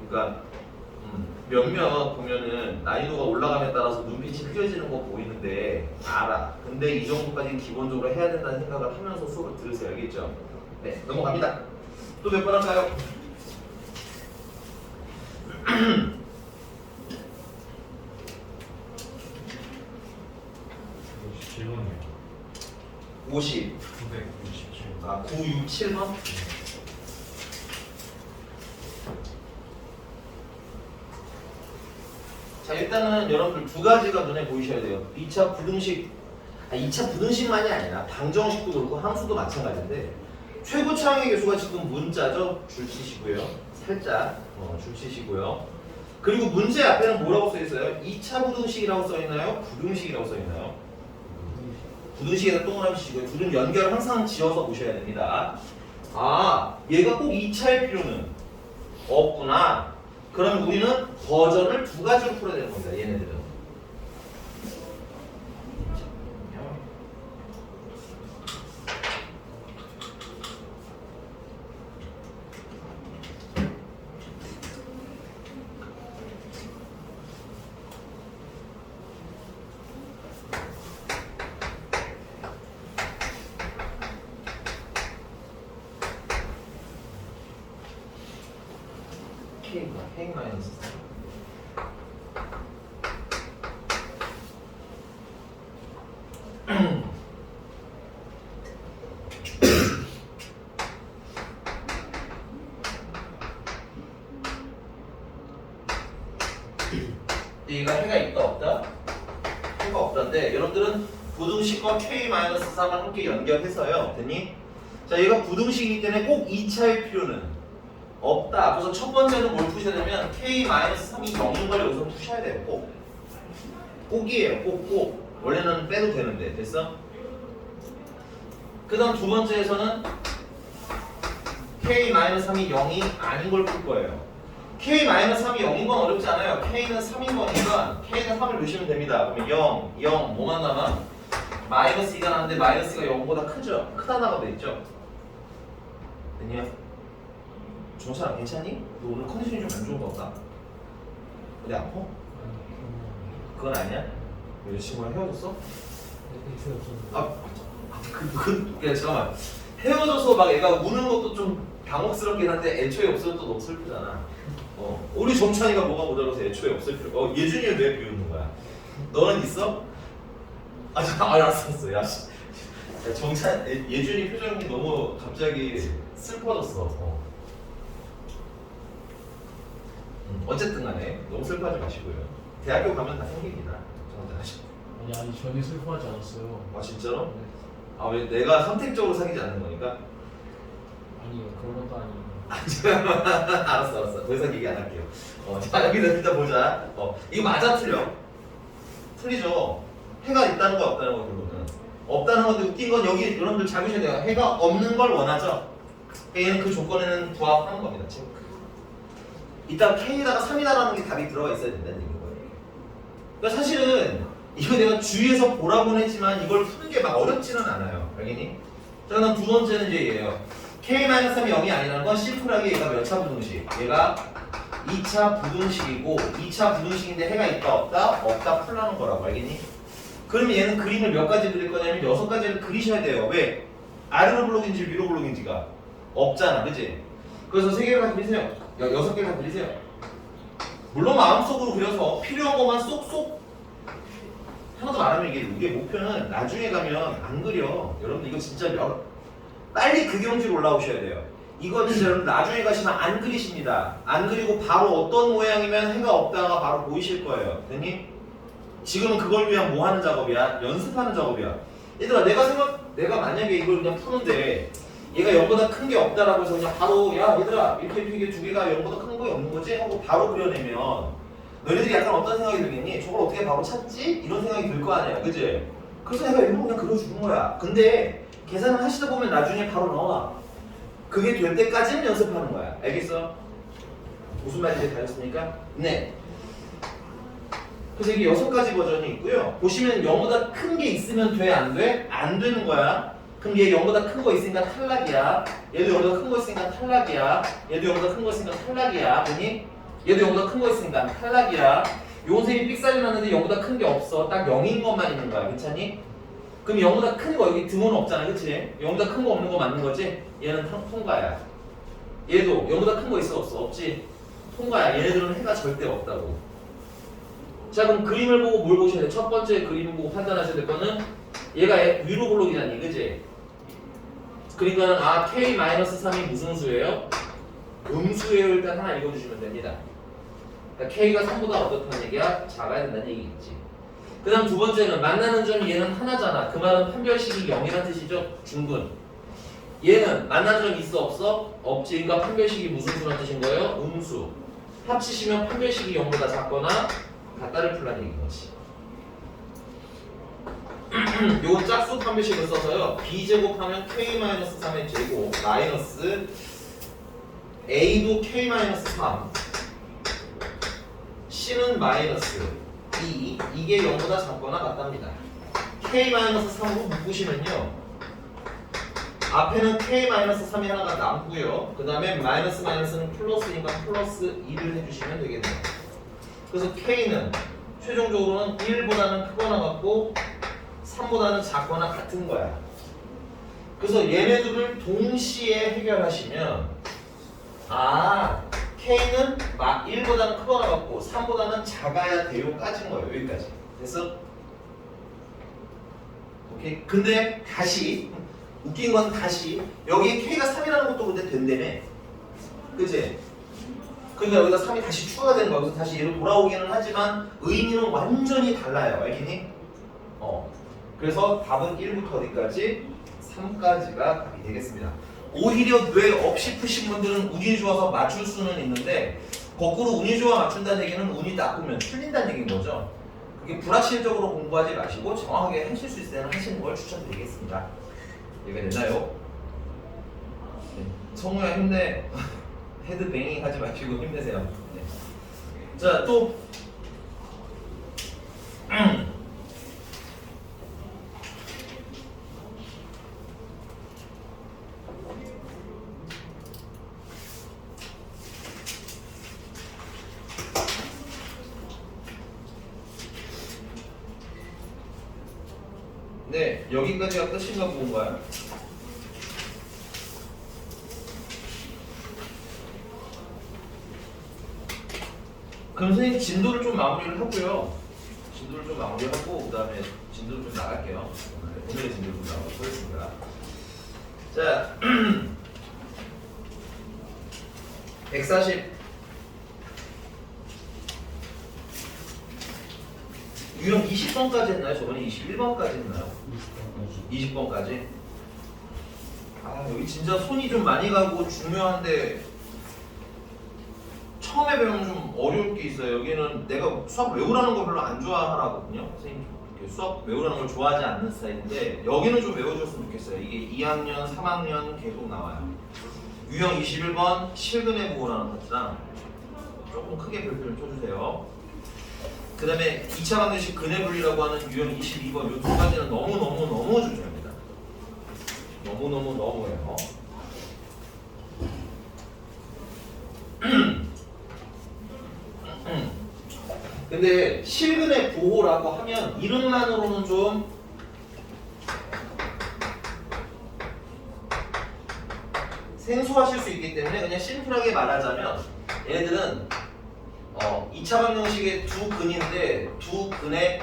그러니까 몇몇 보면은 난이도가 올라감에 따라서 눈빛이 흐려지는 거 보이는데 알아. 근데 이 정도까지 기본적으로 해야 된다는 생각을 하면서 수업을 들으세요. 알겠죠? 네, 넘어갑니다. 또 몇 번 할까요? 57번이요. 50. 967. 아, 967번? 자, 일단은 여러분들 두 가지가 눈에 보이셔야 돼요. 2차 부등식, 2차 부등식만이 아니라 방정식도 그렇고 함수도 마찬가지인데 최고차항의 개수가 지금 문자죠? 줄 치시고요. 살짝 줄 치시고요. 그리고 문제 앞에는 뭐라고 써 있어요? 2차 부등식이라고 써 있나요? 부등식이라고 써 있나요? 부등식에다 동그라미 치시고요. 둘은 연결을 항상 지어서 보셔야 됩니다. 아, 얘가 꼭 2차일 필요는 없구나. 그럼 우리는 버전을 두 가지로 풀어야 되는 겁니다. 얘네들은. K 마이너스 4. 얘가 해가 있다 없다? 해가 없다인데 여러분들은 부등식과 K-3을 함께 연결해서요. 됐니? 자, 얘가 부등식이기 때문에 꼭 2차일 필요는 없다. 그래서 첫 번째는 뭘 푸셔야 되면 K-3이 0인 걸 여기서 푸셔야 돼요. 꼭. 꼭이에요. 꼭. 원래는 빼도 되는데. 됐어? 그 다음 두 번째에서는 K-3이 0이 아닌 걸 풀 거예요. K-3이 0인 건 어렵지 않아요. K는 3인 거니까 K는 3을 넣으시면 됩니다. 그러면 0, 0 뭐만 남아? 마이너스 2가 나는데 마이너스가 0보다 크죠? 크다나가 돼있죠? 됐냐? 정찬아 괜찮니? 너 오늘 컨디션이 좀 안 좋은 거 같다. 어디 아파? 그건 아니야? 여자친구랑 헤어졌어? 그냥 잠깐만. 헤어져서 막 얘가 우는 것도 좀 당혹스럽긴 한데 애초에 없어도 또 너무 슬프잖아. 우리 정찬이가 뭐가 모자라서 애초에 없을 필요가. 예준이는 왜 비웃는 거야? 너는 있어? 알았어. 야, 씨. 야, 정찬 예준이 표정이 너무 갑자기 슬퍼졌어. 어쨌든 간에 너무 슬퍼하지 마시고요. 대학교 가면 다 생깁니다. 저한테 하시고. 아니 전혀 슬퍼하지 않았어요. 아 진짜로? 네. 아 왜 내가 선택적으로 사귀지 않는 거니까? 아니요 그런 것도 아니에요. 알았어. 더 이상 얘기 안 할게요. 자 여기서 일단 보자. 이거 맞아 틀려? 틀리죠. 해가 있다는 거 없다는 거 결론은 없다는 건데 웃긴 건 여기 여러분들 잡으셔야 돼요. 해가 없는 걸 원하죠. 얘는 그 조건에는 부합하는 겁니다. 지금 이따 K에다가 3이다라는 게 답이 들어가 있어야 된다는 얘기인 거예요. 그러니까 사실은 이거 내가 주위에서 보라고는 했지만 이걸 푸는 게 막 어렵지는 않아요. 알겠니? 자 그럼 두 번째는 이제 얘예요. K-3이 0이 아니라는 건 심플하게 얘가 몇 차 부등식? 얘가 2차 부등식이고 2차 부등식인데 해가 있다 없다? 없다 풀라는 거라고 알겠니? 그러면 얘는 그림을 몇 가지 그릴 거냐면 6가지를 그리셔야 돼요. 왜? 아래로 블록인지 위로 블록인지가 없잖아. 그치? 그래서 3개를 다 그리세요. 6개를 다 그리세요. 물론 마음속으로 그려서 필요한 것만 쏙쏙 하나 더 말하면 이게 우리의 목표는 나중에 가면 안 그려. 여러분들 이거 진짜 빨리 그 경지로 올라오셔야 돼요. 이거 진짜 여러분 나중에 가시면 안 그리십니다. 안 그리고 바로 어떤 모양이면 해가 없다가 바로 보이실 거예요. 됐니? 지금은 그걸 위한 뭐 하는 작업이야? 연습하는 작업이야. 얘들아 내가 만약에 이걸 그냥 푸는데 얘가 0보다 큰 게 없다라고 해서 그냥 바로 야 얘들아 이렇게 두 개가 0보다 큰 거 없는 거지? 하고 바로 그려내면 너희들이 약간 어떤 생각이 들겠니? 저걸 어떻게 바로 찾지? 이런 생각이 들 거 아니야. 그치? 그래서 내가 이런 거 그냥 그려주는 거야. 근데 계산을 하시다 보면 나중에 바로 나와. 그게 될 때까지는 연습하는 거야. 알겠어? 무슨 말인지 다녔습니까? 네. 그래서 이게 6가지 버전이 있고요. 보시면 0보다 큰 게 있으면 돼? 안 돼? 안 되는 거야. 그럼 얘 0보다 큰 거 있으니까 탈락이야. 얘도 0보다 큰 거 있으니까 탈락이야. 얘도 0보다 큰 거 있으니까 탈락이야. 보니? 얘도 0보다 큰 거 있으니까 탈락이야. 요 셈이 삑살이 났는데 0보다 큰 게 없어. 딱 0인 것만 있는 거야. 괜찮니? 그럼 0보다 큰 거 여기 등호는 없잖아. 그치? 0보다 큰 거 없는 거 맞는 거지? 얘는 통과야. 얘도 0보다 큰 거 있어 없어? 없지? 통과야. 얘네들은 해가 절대 없다고. 자 그럼 그림을 보고 뭘 보셔야 돼? 첫 번째 그림을 보고 판단하셔야 될 거는 얘가 위로 블록이잖니. 그치? 그러니까 K-3이 무슨 수예요? 음수예요. 일단 하나 읽어주시면 됩니다. 그러니까 K가 3보다 어떻다는 얘기야? 작아야 된다는 얘기겠지. 그 다음 두 번째는 만나는 점이 얘는 하나잖아. 그 말은 판별식이 0이란 뜻이죠. 중근. 얘는 만나는 점이 있어 없어? 없지. 그러니까 판별식이 무슨 수란 뜻인 거예요? 음수. 합치시면 판별식이 0보다 작거나 같다를 풀라는 얘기인 거지. 요 짝수 판별식을 써서요. b제곱하면 k-3의 제곱 마이너스 a도 k-3 c는 마이너스 2 이게 0보다 작거나 같답니다. k-3으로 묶으시면요. 앞에는 k-3이 하나가 남고요. 그 다음에 마이너스는 플러스니까 플러스 2를 해주시면 되겠네요. 그래서 k는 최종적으로는 1보다는 크거나 같고 3보다는 작거나 같은 거야. 그래서 얘네들을 동시에 해결하시면 K는 1보다는 크거나 같고 3보다는 작아야 돼요까지인 거예요. 여기까지. 됐어? 오케이. 근데 다시 웃긴 건 다시 여기 K가 3이라는 것도 근데 된다며. 그치? 그러니까 여기다 3이 다시 추가가 되는 거야. 그래서 다시 얘로 돌아오기는 하지만 의미는 완전히 달라요. 알겠니? 그래서 답은 1부터 어디까지? 3까지가 답이 되겠습니다. 오히려 뇌 없이 푸신 분들은 운이 좋아서 맞출 수는 있는데 거꾸로 운이 좋아 맞춘다는 얘기는 운이 나쁘면 틀린다는 얘기인 거죠. 그게 불확실적으로 공부하지 마시고 정확하게 하실 수 있을 때는 하시는 걸 추천드리겠습니다. 이해가 됐나요? 네. 성우야 힘내. 헤드뱅잉 하지 마시고 힘내세요. 네. 자, 또 네, 여기까지가 끝인가 본가요? 그럼 선생님 진도를 좀 마무리를 하고요. 진도를 좀 마무리하고 그 다음에 진도를 좀 나갈게요. 오늘의 진도를 좀 나가도록 하겠습니다. 자, 140 유형 20번까지 했나요? 저번에 21번까지 했나요? 20번까지? 아, 여기 진짜 손이 좀 많이 가고 중요한데 처음에 배우면 좀 어려울 게 있어요. 여기는 내가 수학 외우라는 거 별로 안 좋아하거든요. 선생님 이렇게 수학 외우라는 걸 좋아하지 않는 스타일인데 여기는 좀 외워줬으면 좋겠어요. 이게 2학년, 3학년 계속 나와요. 유형 21번 실근의 부호라는 파트랑 조금 크게 별표를 쳐주세요. 그 다음에 2차 방정식 근의 분리라고 하는 유형 22번 이 두 가지는 너무 중요합니다. 너무해요. 근데 실근의 부호라고 하면 이름만으로는 좀 생소하실 수 있기 때문에 그냥 심플하게 말하자면 얘네들은 2차 방정식의 두 근인데 두 근의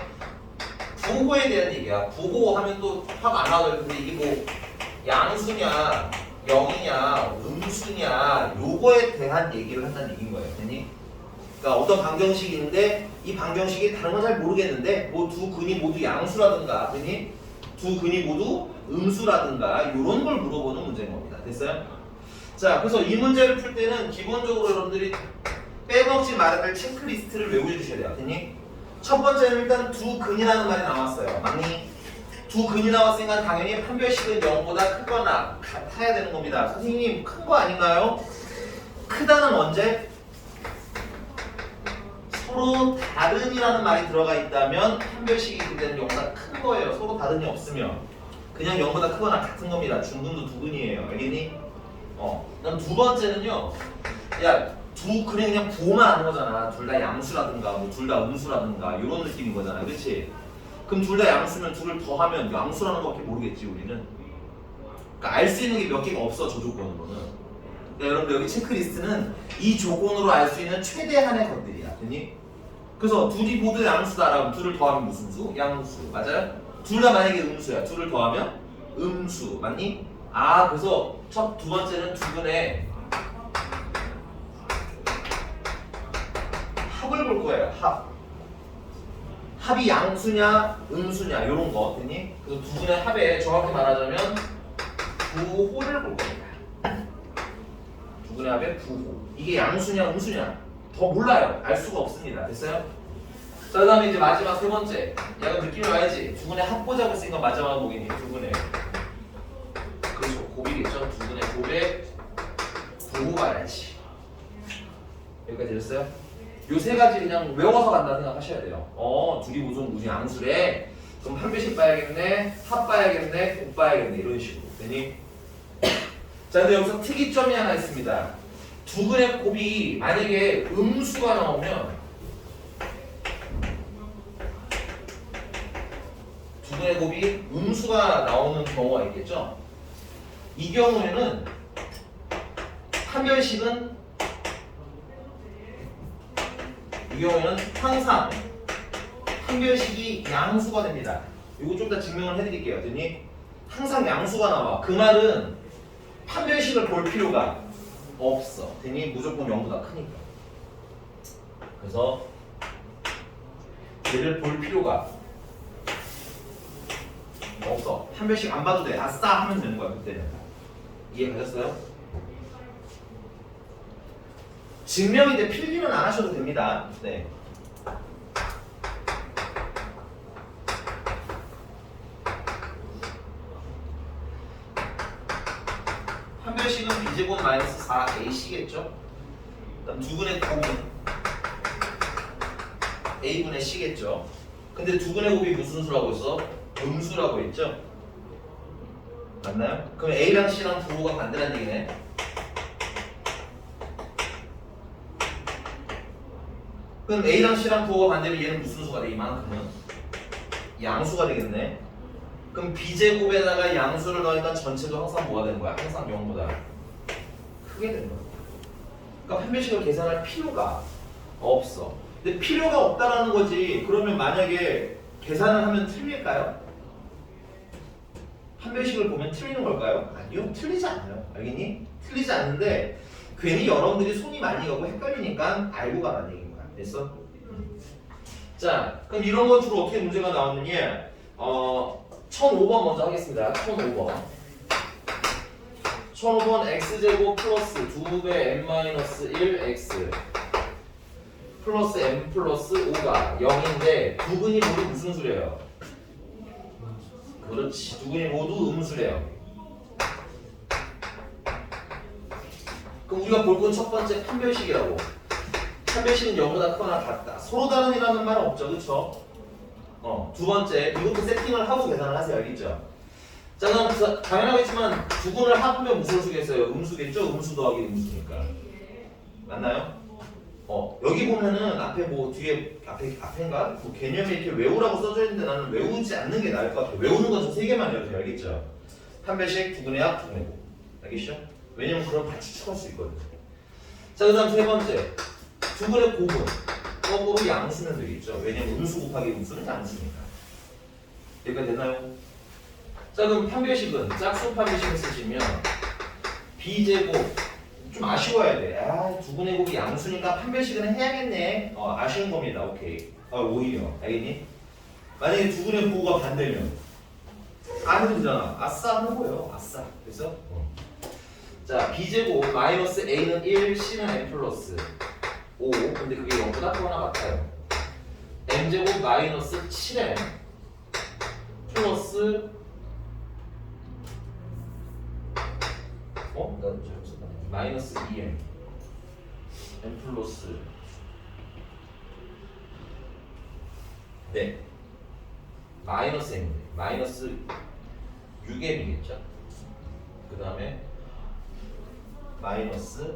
부호에 대한 얘기야. 부호 하면 또 확 안 나와요. 근데 이게 뭐 양수냐 영이냐 음수냐 요거에 대한 얘기를 한다는 얘기인 거예요. 됐니? 그러니까 어떤 방정식인데 이 방정식이 다른 건 잘 모르겠는데 뭐 두 근이 모두 양수라든가 됐니? 두 근이 모두 음수라든가 이런 걸 물어보는 문제인 겁니다. 됐어요? 자, 그래서 이 문제를 풀 때는 기본적으로 여러분들이 빼먹지 말아야 될 체크리스트를 외워주셔야 돼요. 됐니? 첫 번째는 일단 두 근이라는 말이 나왔어요. 맞니? 두 근이 나왔으니까 당연히 판별식은 0보다 크거나 같아야 되는 겁니다. 선생님 큰 거 아닌가요? 크다는 언제? 서로 다른이라는 말이 들어가 있다면 판별식이 그때는 0보다 큰 거예요. 서로 다른이 없으면 그냥 0보다 크거나 같은 겁니다. 중근도 두 근이에요. 알겠니? 그럼 두 번째는요. 야, 두 근이 그냥 부호만 아는 거잖아. 둘 다 양수라든가 뭐 둘 다 음수라든가 이런 느낌인 거잖아. 그렇지? 그럼 둘 다 양수면 둘을 더하면 양수라는 거밖에 모르겠지 우리는. 그러니까 알 수 있는 게 몇 개가 없어 저 조건으로는. 그러니까 여러분들 여기 체크리스트는 이 조건으로 알 수 있는 최대한의 것들이야. 됐니? 그래서 둘이 모두 양수다라면 둘을 더하면 무슨 수? 양수. 맞아요? 둘 다 만약에 음수야. 둘을 더하면 음수. 맞니? 아, 그래서 두 번째는 두 근의 합을 볼 거예요. 합이 양수냐 음수냐 이런 거. 됐니? 그래서 두 분의 합에 정확히 말하자면 부호를 볼 겁니다. 두 분의 합의 부호. 이게 양수냐 음수냐 더 몰라요. 알 수가 없습니다. 됐어요? 자, 그 다음에 이제 마지막 세 번째. 약간 느낌이 와야지. 두 분의 합 보자고 했으니까 마지막 보기니 두 분의 그렇죠. 곱이겠죠. 두 분의 곱의 부호 봐야지. 여기까지 됐어요? 요 세 가지 그냥 외워서 간다 생각하셔야 돼요. 둘이 무슨 양수래. 그럼 판별식 봐야겠네, 합 봐야겠네, 곱 봐야겠네 이런 식으로. 되니? 자, 근데 여기서 특이점이 하나 있습니다. 두 근의 곱이 만약에 음수가 나오면 두 근의 곱이 음수가 나오는 경우가 있겠죠. 이 경우에는 판별식은 항상 판별식이 양수가 됩니다. 이거 좀 더 증명을 해드릴게요. 됐니? 항상 양수가 나와. 그 말은 판별식을 볼 필요가 없어. 됐니? 무조건 0보다 크니까. 그래서 얘를 볼 필요가 없어. 판별식 안 봐도 돼. 아싸 하면 되는 거야 그때는. 이해 가셨어요? 증명인데 필기는 안 하셔도 됩니다. 네. 판별식은 b제곱 마이너스 4ac겠죠? 그다음 두 근의 곱은 A분의 C겠죠. 근데 두근의 곱이 무슨 수라고 했어? 음수라고 했죠? 맞나요? 그럼 A랑 C랑 부호가 반대라는 얘기네. 그럼 A랑 C랑 부호가 반대면 얘는 무슨 수가 돼? 이만큼은 양수가 되겠네. 그럼 B제곱에다가 양수를 넣으니까 전체도 항상 뭐가 되는 거야? 항상 0보다 크게 되는 거야. 그러니까 판별식을 계산할 필요가 없어. 근데 필요가 없다라는 거지. 그러면 만약에 계산을 하면 틀릴까요? 판별식을 보면 틀리는 걸까요? 아니요, 틀리지 않아요. 알겠니? 틀리지 않는데 괜히 여러분들이 손이 많이 가고 헷갈리니까 알고 가라는 얘기인 거야. 됐어? 자, 그럼 이런 건 주로 어떻게 문제가 나왔느냐? 1005번 먼저 하겠습니다. 1005번. 1005번 x제곱 플러스 2배 n-1 x 플러스 m 플러스 5가 0인데 두근이 모두 무슨 수래요? 그렇지, 두근이 모두 음수래요. 그럼 우리가 볼 건 첫 번째 판별식이라고. 판별식은 0보다 크거나 같다. 서로 다른이라는 말은 없죠, 그렇죠? 두 번째, 이것도 세팅을 하고 계산을 하세요, 알겠죠? 자, 그럼 당연하겠지만 두근을 합하면 무슨 수겠어요? 음수겠죠? 음수 더하기 음수니까. 맞나요? 여기 보면은 앞에 뭐 뒤에 앞인가? 그 개념이 이렇게 외우라고 써져 있는데 나는 외우지 않는 게 나을 것 같아요. 외우는 건 저 세 개만 외워도 알겠죠? 판별식, 두근의 합, 두근의 곱. 알겠죠? 왜냐면 그럼 다 추측할 수 있거든요. 자, 그 다음 세 번째. 두근의 곱은 거꾸로 양수면 되겠죠? 왜냐면 음수 곱하기 음수는 양수니까. 여기까지 됐나요? 자, 그럼 판별식은 짝수 판별식을 쓰시면 B제곱 좀 아쉬워야 돼. 두근의 곱이 양수니까 판별식은 해야겠네. 아쉬운 겁니다. 오케이. 오히려. 알겠니? 만약에 두근의 부호가 반대면 안 해도 되잖아. 아싸 하는 거예요. 아싸. 그래서 자, B제곱 마이너스 A는 1, C는 M 플러스 5. 근데 그게 0보다 크거나 같아요. M제곱 마이너스 7M 플러스 나 잘못 썼다. 마이너스 2M M 플러스 네 마이너스 M 마이너스 6M이겠죠? 그 다음에 마이너스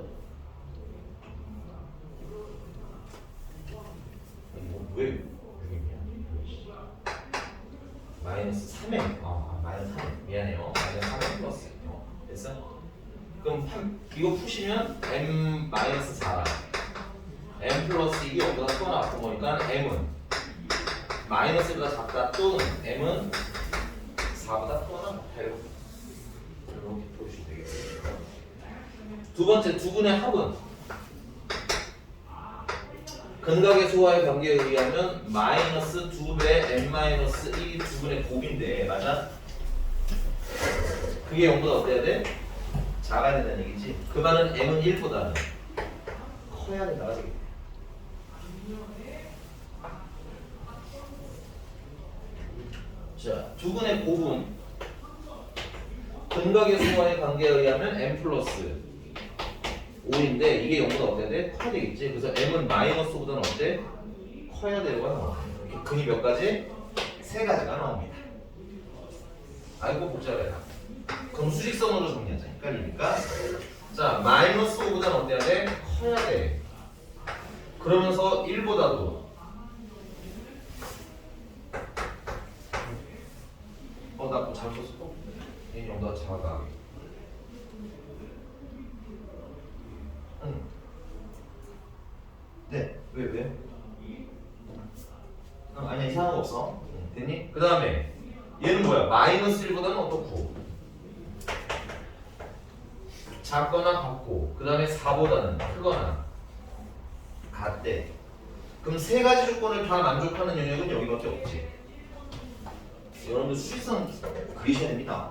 이거 왜 6M이야? 마이너스 3M 마이너스 3M 미안해요. 마이너스 3M 플러스 됐어? 그럼 이거 푸시면 m 마이너스 4 m 플러스 이게 0보다 크거나 같은 거니까 m은 마이너스보다 작다 또는 m은 4보다 크거나 같아요. 이렇게 보시면 되겠습니다. 두 번째 두근의 합은 근각의 수와의 관계에 의하면 마이너스 2배 n 마이너스 1이 두근의 곱인데 맞아? 그게 0보다 어때야 돼? 작아야 된다는 얘기지. 그 말은 m은 1보다는 커야 된다는 얘기. 자, 두근의 곱은 근각의 수와의 관계에 의하면 m 플러스 5인데 이게 0보다 어때야 돼? 커야 되겠지. 그래서 m은 마이너스보다는 어때? 커야 되고요. 이렇게 근이 몇 가지? 세 가지가 나옵니다. 아이고 복잡해라. 그럼 수직선으로 정리하자. 헷갈리니까. 자, 마이너스 5보다는 어때야 돼? 커야 돼. 그러면서 1보다도 나 뭐 잘못 썼어? 얘 0보다 작아. 네, 왜? 아니야, 이상한 거 없어. 됐니? 그 다음에 얘는 뭐야? 마이너스 1보다는 어떻고? 작거나 같고, 그 다음에 4보다는 크거나 같대. 그럼 세 가지 조건을 다 만족하는 영역은 여기밖에 없지. 여러분들 수직선 그리셔야 됩니다.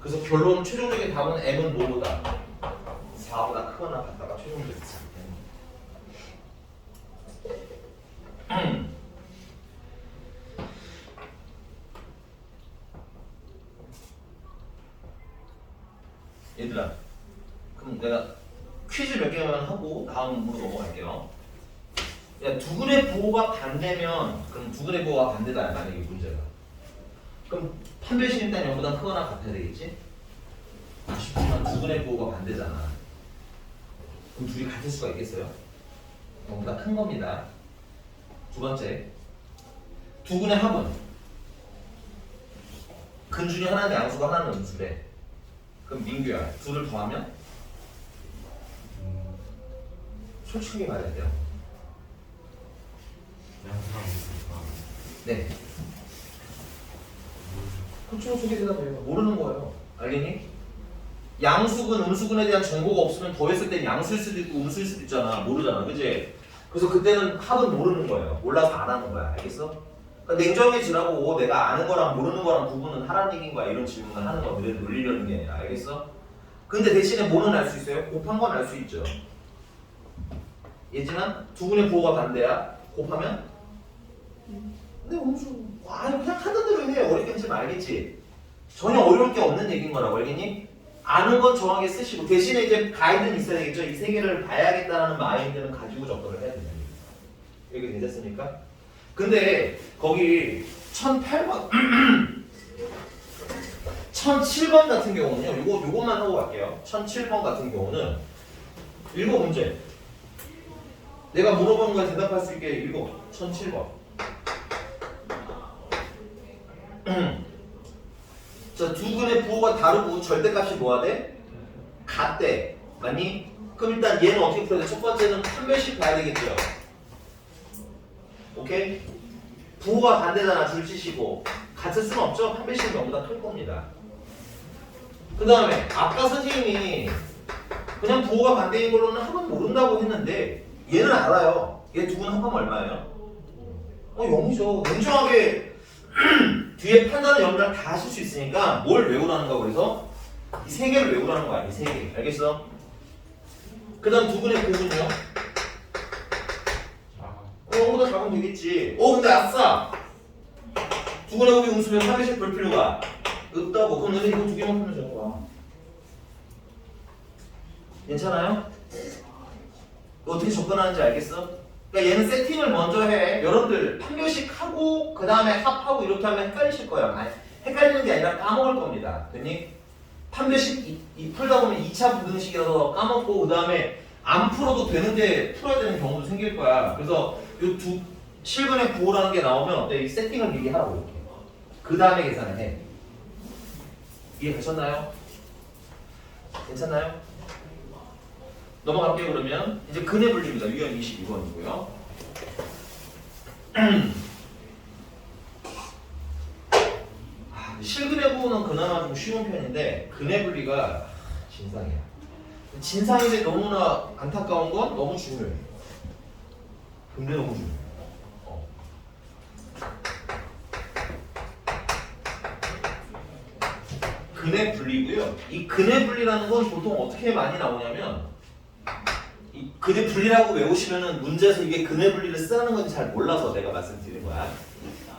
그래서 결론 최종적인 답은 m은 뭐보다? 4보다 크거나 같다가 최종적이지. 얘들아, 그럼 내가 퀴즈 몇 개만 하고 다음으로 넘어갈게요. 그러니까 두근의 부호가 반대면 그럼 두근의 부호가 반대다 만약에 문제가. 그럼 판별식이 일단 0보다 크거나 같아야 되겠지? 아쉽지만 두근의 부호가 반대잖아. 그럼 둘이 같을 수가 있겠어요? 0보다 큰 겁니다. 두 번째, 두근의 합은 근 중에 하나는 양수가 하나는 음수래. 그럼 민규야, 둘을 더하면? 솔직하게 말해야 돼요. 양수랑 무슨 네. 그렇죠. 소개 대답해요. 모르는 거예요. 알겠니? 양수근, 음수근에 대한 정보가 없으면 더했을 땐 양수일 수도 있고 음수일 수도 있잖아. 모르잖아. 그치? 그래서 그때는 합은 모르는 거예요. 몰라서 안 하는 거야. 알겠어? 그러니까 냉정해지라고 내가 아는 거랑 모르는 거랑 구분은 하라는 얘기인 거야. 이런 질문을 하는 거. 그래도 놀리려는 게 아니라. 알겠어? 근데 대신에 뭐는 알 수 있어요? 곱한 건 알 수 있죠. 예지만 두근의 부호가 반대야. 곱하면? 근데 음수 아니 그냥 하던 대로 해. 어렵게 좀 알겠지? 전혀 어려울 게 없는 얘기인 거라고. 알겠니? 아는 건 정확하게 쓰시고 대신에 이제 가이드는 있어야 되겠죠. 이 세 개를 봐야겠다는 마인드는 가지고 접근을 해야 된다. 이렇게 되셨습니까? 근데 거기 1008번 1007번 같은 경우는요. 요것만 하고 갈게요. 1007번 같은 경우는 읽어 문제. 내가 물어본 거에 대답할 수 있게 읽어. 1007번. 자, 두 근의 부호가 다르고 절대값이 뭐야 돼? 같대. 맞니? 그럼 일단 얘는 어떻게 풀어야 돼? 첫 번째는 판별식 봐야 되겠죠. 오케이? 부호가 반대잖아. 줄치시고. 같을 수는 없죠. 판별식은 0보다 클 겁니다. 그 다음에 아까 선생님이 그냥 부호가 반대인 걸로는 합은 모른다고 했는데 얘는 알아요. 얘 두 분 합하면 얼마예요? 0이죠. 냉정하게 뒤에 판단을 연결 다 하실 수 있으니까 뭘 외우라는 거. 그래서 이 세 개를 외우라는 거야. 이 세 개. 알겠어? 그 다음 두 분의 곱은요? 0보다 작으면 되겠지. 근데 아싸! 두 분의 곱이 음수면 합의식 볼 필요가 없다고. 그럼 너네 이거 두 개만 풀면 되는 거야. 괜찮아요? 어떻게 접근하는지 알겠어? 그러니까 얘는 세팅을 먼저 해. 여러분들 판별식 하고 그 다음에 합하고 이렇게 하면 헷갈리실 거예요. 아니, 헷갈리는 게 아니라 까먹을 겁니다. 됐니? 판별식 풀다 보면 2차 부등식이라서 까먹고 그 다음에 안 풀어도 되는데 풀어야 되는 경우도 생길 거야. 그래서 요 두 실근의 부호라는 게 나오면 이 세팅을 미리 하라고 이렇게. 그 다음에 계산을 해. 이해가셨나요? 괜찮나요? 넘어갈게요. 그러면 이제 근의 분리입니다. 유형 22번이고요. 실근의 부호는 그나마 좀 쉬운 편인데 근의 분리가 진상이야. 진상인데 너무나 안타까운 건 너무 중요해. 근데 너무 중요해. 근의 분리고요. 이 근의 분리라는 건 보통 어떻게 많이 나오냐면 이 근의 분리라고 외우시면은 문제에서 이게 근의 분리를 쓰라는 건지 잘 몰라서 내가 말씀드린 거야.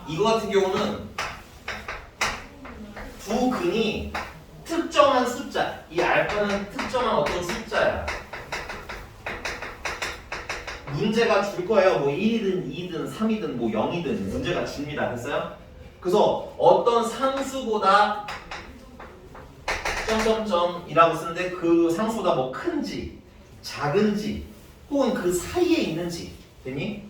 이거 같은 경우는 두 근이 특정한 숫자, 이 알파는 특정한 어떤 숫자야. 문제가 줄 거예요. 뭐 1이든 2든 3이든 뭐 0이든 문제가 줍니다. 됐어요? 그래서 어떤 상수보다 점점점이라고 쓰는데 그 상수보다 뭐 큰지 작은지 혹은 그 사이에 있는지 됐니?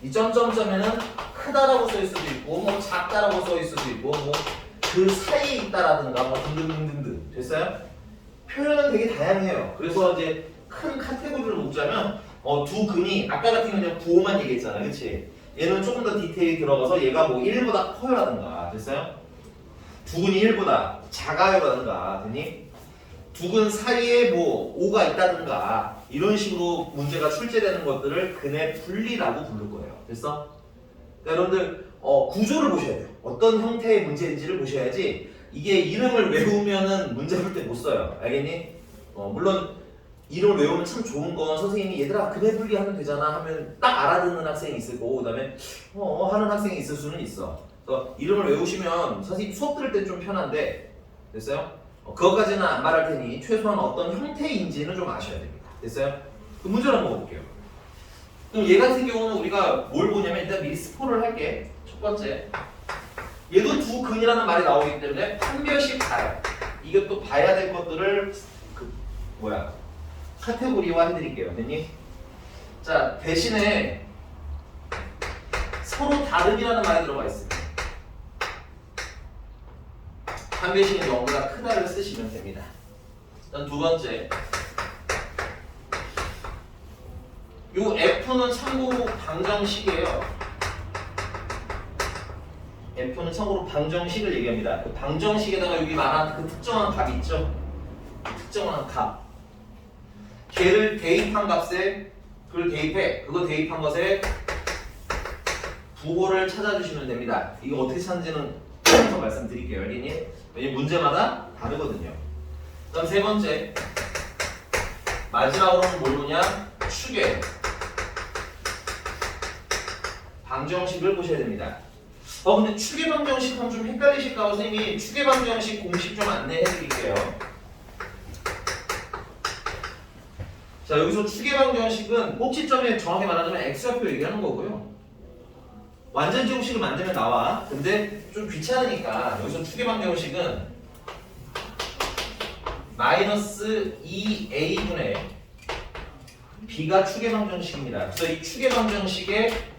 이 점점점에는 크다라고 써있을 수도 있고 뭐 작다라고 써있을 수도 있고 뭐 그 사이에 있다라든가 뭐 등등등등등 됐어요? 표현은 되게 다양해요. 그래서 이제 큰 카테고리를 묶자면 두 근이 아까 같은 경우는 부호만 얘기했잖아. 그치? 얘는 조금 더 디테일이 들어가서 얘가 뭐 1보다 커요라든가 됐어요? 두 근이 1보다 작아요라든가 됐니? 두 근 사이에 뭐 5가 있다든가 이런 식으로 문제가 출제되는 것들을 근의 분리라고 부를 거예요. 됐어? 그러니까 여러분들 구조를 보셔야 돼요. 어떤 형태의 문제인지를 보셔야지 이게 이름을 외우면은 문제 풀 때 못 써요. 알겠니? 물론 이름을 외우면 참 좋은 건 선생님이 얘들아 근의 분리하면 되잖아 하면 딱 알아듣는 학생이 있을 거고 그 다음에 하는 학생이 있을 수는 있어. 그래서 이름을 외우시면 선생님 수업 들을 때 좀 편한데 됐어요? 그것까지는 안 말할 테니 최소한 어떤 형태인지는 좀 아셔야 됩니다. 됐어요? 그 문제를 한번 볼게요. 그럼 얘 같은 경우는 우리가 뭘 보냐면 일단 미리 스포를 할게. 첫 번째. 얘도 두 근이라는 말이 나오기 때문에 판별식 봐요. 이게 또 봐야 될 것들을 카테고리화 해드릴게요. 됐니? 자, 대신에 서로 다름이라는 말이 들어가 있습니다. 판별식은 0보다 크다를 쓰시면 됩니다. 일단 두 번째. 요 F는 참고로 방정식이에요. F는 참고로 방정식을 얘기합니다. 그 방정식에다가 여기 말한 그 특정한 값 있죠? 특정한 값. 걔를 대입한 값에 그걸 대입해. 그거 대입한 것에 부호를 찾아주시면 됩니다. 이거 어떻게 찾는지는 더 말씀드릴게요. 알겠니? 왜냐면 문제마다 다르거든요. 그다음 세 번째. 마지막으로는 뭘 보냐? 추계. 방정식을 보셔야 됩니다. 근데 추계 방정식 하면 좀 헷갈리실까 봐 선생님이 추계 방정식 공식 좀 안내해 드릴게요. 자, 여기서 추계 방정식은 꼭지점에 정확히 말하자면 x좌표 얘기하는 거고요. 완전 제곱식을 만들면 나와. 근데 좀 귀찮으니까 여기서 추계 방정식은 마이너스 2a분의 b가 추계 방정식입니다. 그래서 이 추계 방정식의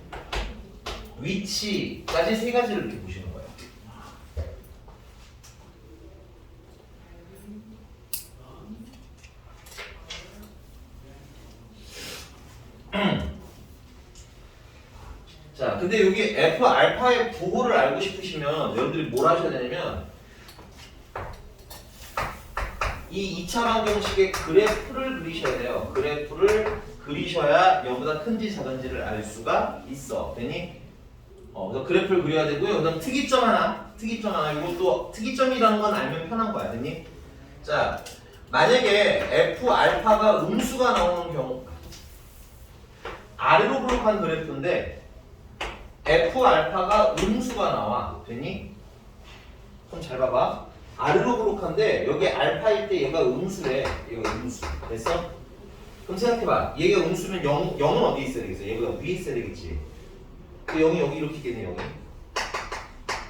위치까지 세 가지를 이렇게 보시는 거예요. 자, 근데 여기 f 알파의 부호를 알고 싶으시면 여러분들이 뭘 하셔야 되냐면 이 2차 방정식의 그래프를 그리셔야 돼요. 그래프를 그리셔야 0보다 큰지 작은지를 알 수가 있어. 되니? 그래서 그래프를 그려야 되고요. 그다음 특이점 하나. 이것도 특이점이라는 건 알면 편한 거야. 됐니? 자, 만약에 f 알파가 음수가 나오는 경우 아래로 블록한 그래프인데 f 알파가 음수가 나와. 됐니? 그럼 잘 봐봐. 아래로 블록한데 여기 알파일 때 얘가 음수래. 얘가 음수. 됐어? 그럼 생각해봐. 얘가 음수면 0은 어디 있어야 되겠어? 얘가 위에 있어야 되겠지. 그 0이 여기 이렇게 있겠네. 0이.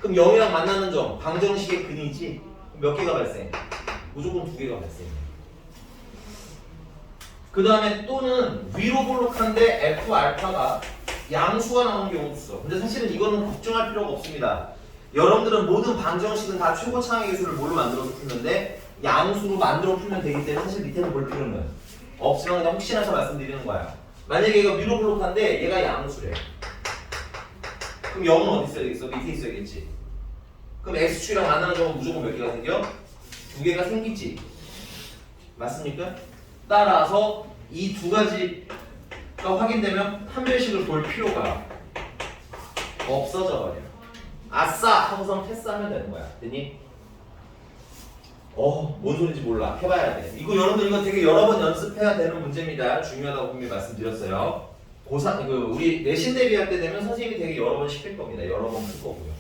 그럼 0이랑 만나는 점 방정식의 근이지. 몇 개가 발생? 무조건 2개가 발생해. 그 다음에 또는 위로 볼록한데 f 알파가 양수가 나오는 경우도 있어. 근데 사실은 이거는 걱정할 필요가 없습니다. 여러분들은 모든 방정식은 다 최고 창의 계수를 뭘로 만들어서 풀는데 양수로 만들어 풀면 되기 때문에 사실 밑에는 볼 필요는 없으면 그냥 혹시나 해서 말씀드리는 거야. 만약에 얘가 위로 볼록한데 얘가 양수래. 그럼 0은 어디 있어야 되겠어? 밑에 있어야겠지. 그럼 x축이랑 만나는 점은 무조건 몇 개가 생겨? 2개가 생기지. 맞습니까? 따라서 이 두 가지가 확인되면 판별식을 볼 필요가 없어져 버려. 아싸! 하고선 패스하면 되는 거야. 됐니? 뭔 소리인지 몰라. 해봐야 돼. 여러분들 이거 되게 여러 번 연습해야 되는 문제입니다. 중요하다고 분명히 말씀드렸어요. 우리 내신 대비할 때 되면 선생님이 되게 여러 번 시킬 겁니다. 여러 번 풀 거고요.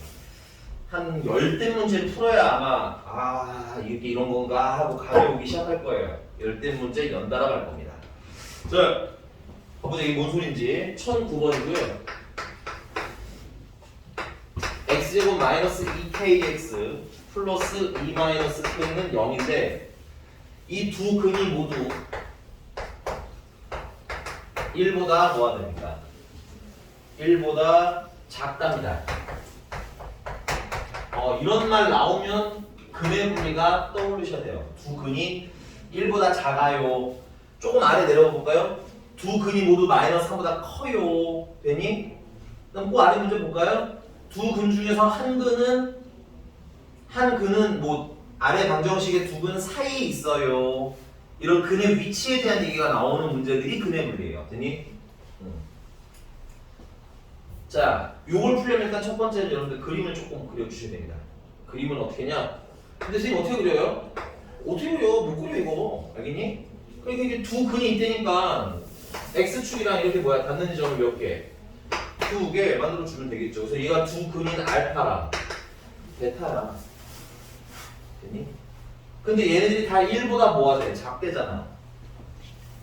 한 10대 문제를 풀어야 아마 이게 이런 건가 하고 감이 오기 시작할 거예요. 10대 문제 연달아 갈 겁니다. 자, 봐보자 이게 뭔 소리인지. 1009번이고요. x제곱 마이너스 2kx 플러스 2 마이너스 k는 0인데 이 두 근이 모두 1보다 뭐가 됩니까? 1보다 작답니다. 이런 말 나오면 근의 분리가 떠오르셔야 돼요. 두 근이 1보다 작아요. 조금 아래 내려가 볼까요? 두 근이 모두 마이너스 3보다 커요. 되니? 그럼 그 아래 문제 볼까요? 두 근 중에서 한 근은 뭐 아래 방정식의 두 근 사이에 있어요. 이런 근의 위치에 대한 얘기가 나오는 문제들이 근의 분리예요. 되니? 자, 요걸 풀려면 일단 첫 번째는 여러분들 그림을 조금 그려주셔야 됩니다. 그림은 어떻게 했냐? 근데 선생님 어떻게 그려요? 어떻게 그려? 못 그려 이거. 알겠니? 그러니까 이게 두 근이 있다니까 x축이랑 이렇게 닿는 점을 몇 개? 2개 만들어주면 되겠죠. 그래서 얘가 두 근인 알파랑 베타랑 됐니? 근데 얘네들이 다 1보다 뭐가 돼? 작대잖아.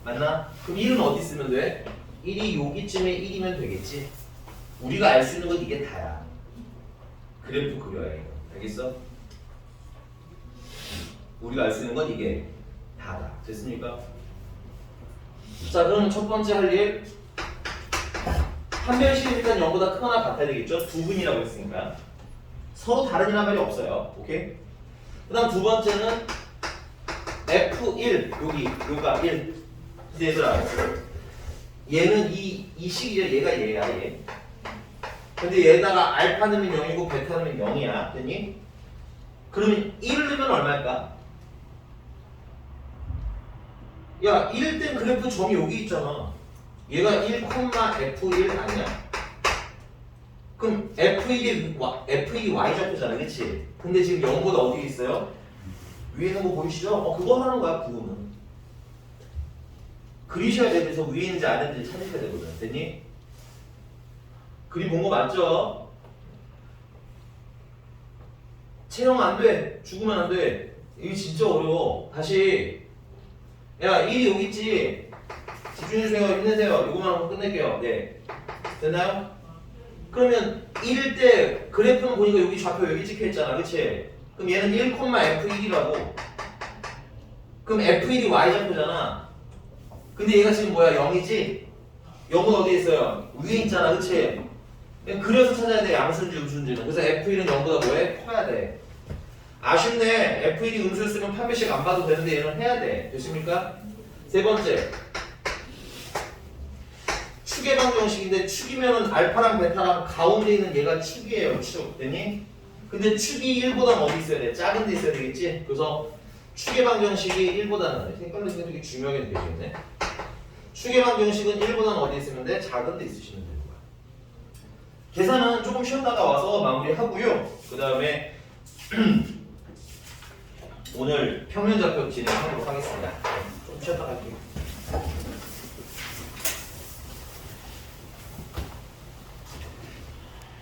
맞나? 그럼 1은 어디 쓰면 돼? 1이 여기쯤에 1이면 되겠지. 우리가 알 수 있는 건 이게 다야. 그래프 그려야 해. 알겠어? 우리가 알 수 있는 건 이게 다다. 됐습니까? 자, 그럼 첫 번째 할 일. 판별식이 일단 0보다 크거나 같아야 되겠죠? 두 분이라고 했으니까. 서로 다른 이란 말이 없어요. 오케이? 그 다음 두 번째는 F1. 요가 1. 얘들아. 얘는 이 식이죠. 얘가 얘야, 얘. 근데 얘다가 알파 넣으면 0이고 베타 넣으면 0이야. 됐니? 그러면 1을 넣으면 얼마일까? 야, 1 땐 그래프 점이 여기 있잖아. 얘가 1, F1 아니야? 그럼 F1이 Y좌표잖아, 그치? 근데 지금 0보다 어디 있어요? 위에 있는 거 보이시죠? 그거 하는 거야, 구분은. 그리셔야 되면서 위에 있는지 아래 있는지 찾으셔야 되거든. 됐니? 그림 본 거 맞죠? 채용 안 돼. 죽으면 안 돼. 이거 진짜 어려워. 다시. 야, 1이 여기 있지? 집중해주세요. 힘내세요. 이거만 하고 끝낼게요. 네. 됐나요? 그러면 1일 때 그래프는 보니까 여기 좌표 여기 찍혀있잖아. 그치? 그럼 얘는 1,F1이라고. 그럼 F1이 Y좌표잖아. 근데 얘가 지금 뭐야? 0이지? 0은 어디에 있어요? 위에 있잖아. 그치? 그래서 찾아야 돼. 양수인지 음수인지는. 그래서 F1은 0보다 뭐해? 커야 돼. 아쉽네. F1이 음수였으면 판별식 안 봐도 되는데 얘는 해야 돼. 됐습니까? 세 번째. 축의 방정식인데 축이면은 알파랑 베타랑 가운데 있는 얘가 축이에요. 축. 됐니? 근데 축이 1보다 어디 있어야 돼? 작은 데 있어야 되겠지? 그래서 축의 방정식이 1보다는 헷갈리는 게 되게 중요하게 되겠네. 축의 방정식은 1보다는 어디 있으면 돼? 작은 데 있으시면 되는 거야. 계산은 조금 쉬었다가 와서 마무리하고요. 그 다음에 오늘 평면좌표 진행하도록 하겠습니다. 좀 쉬었다 갈게요.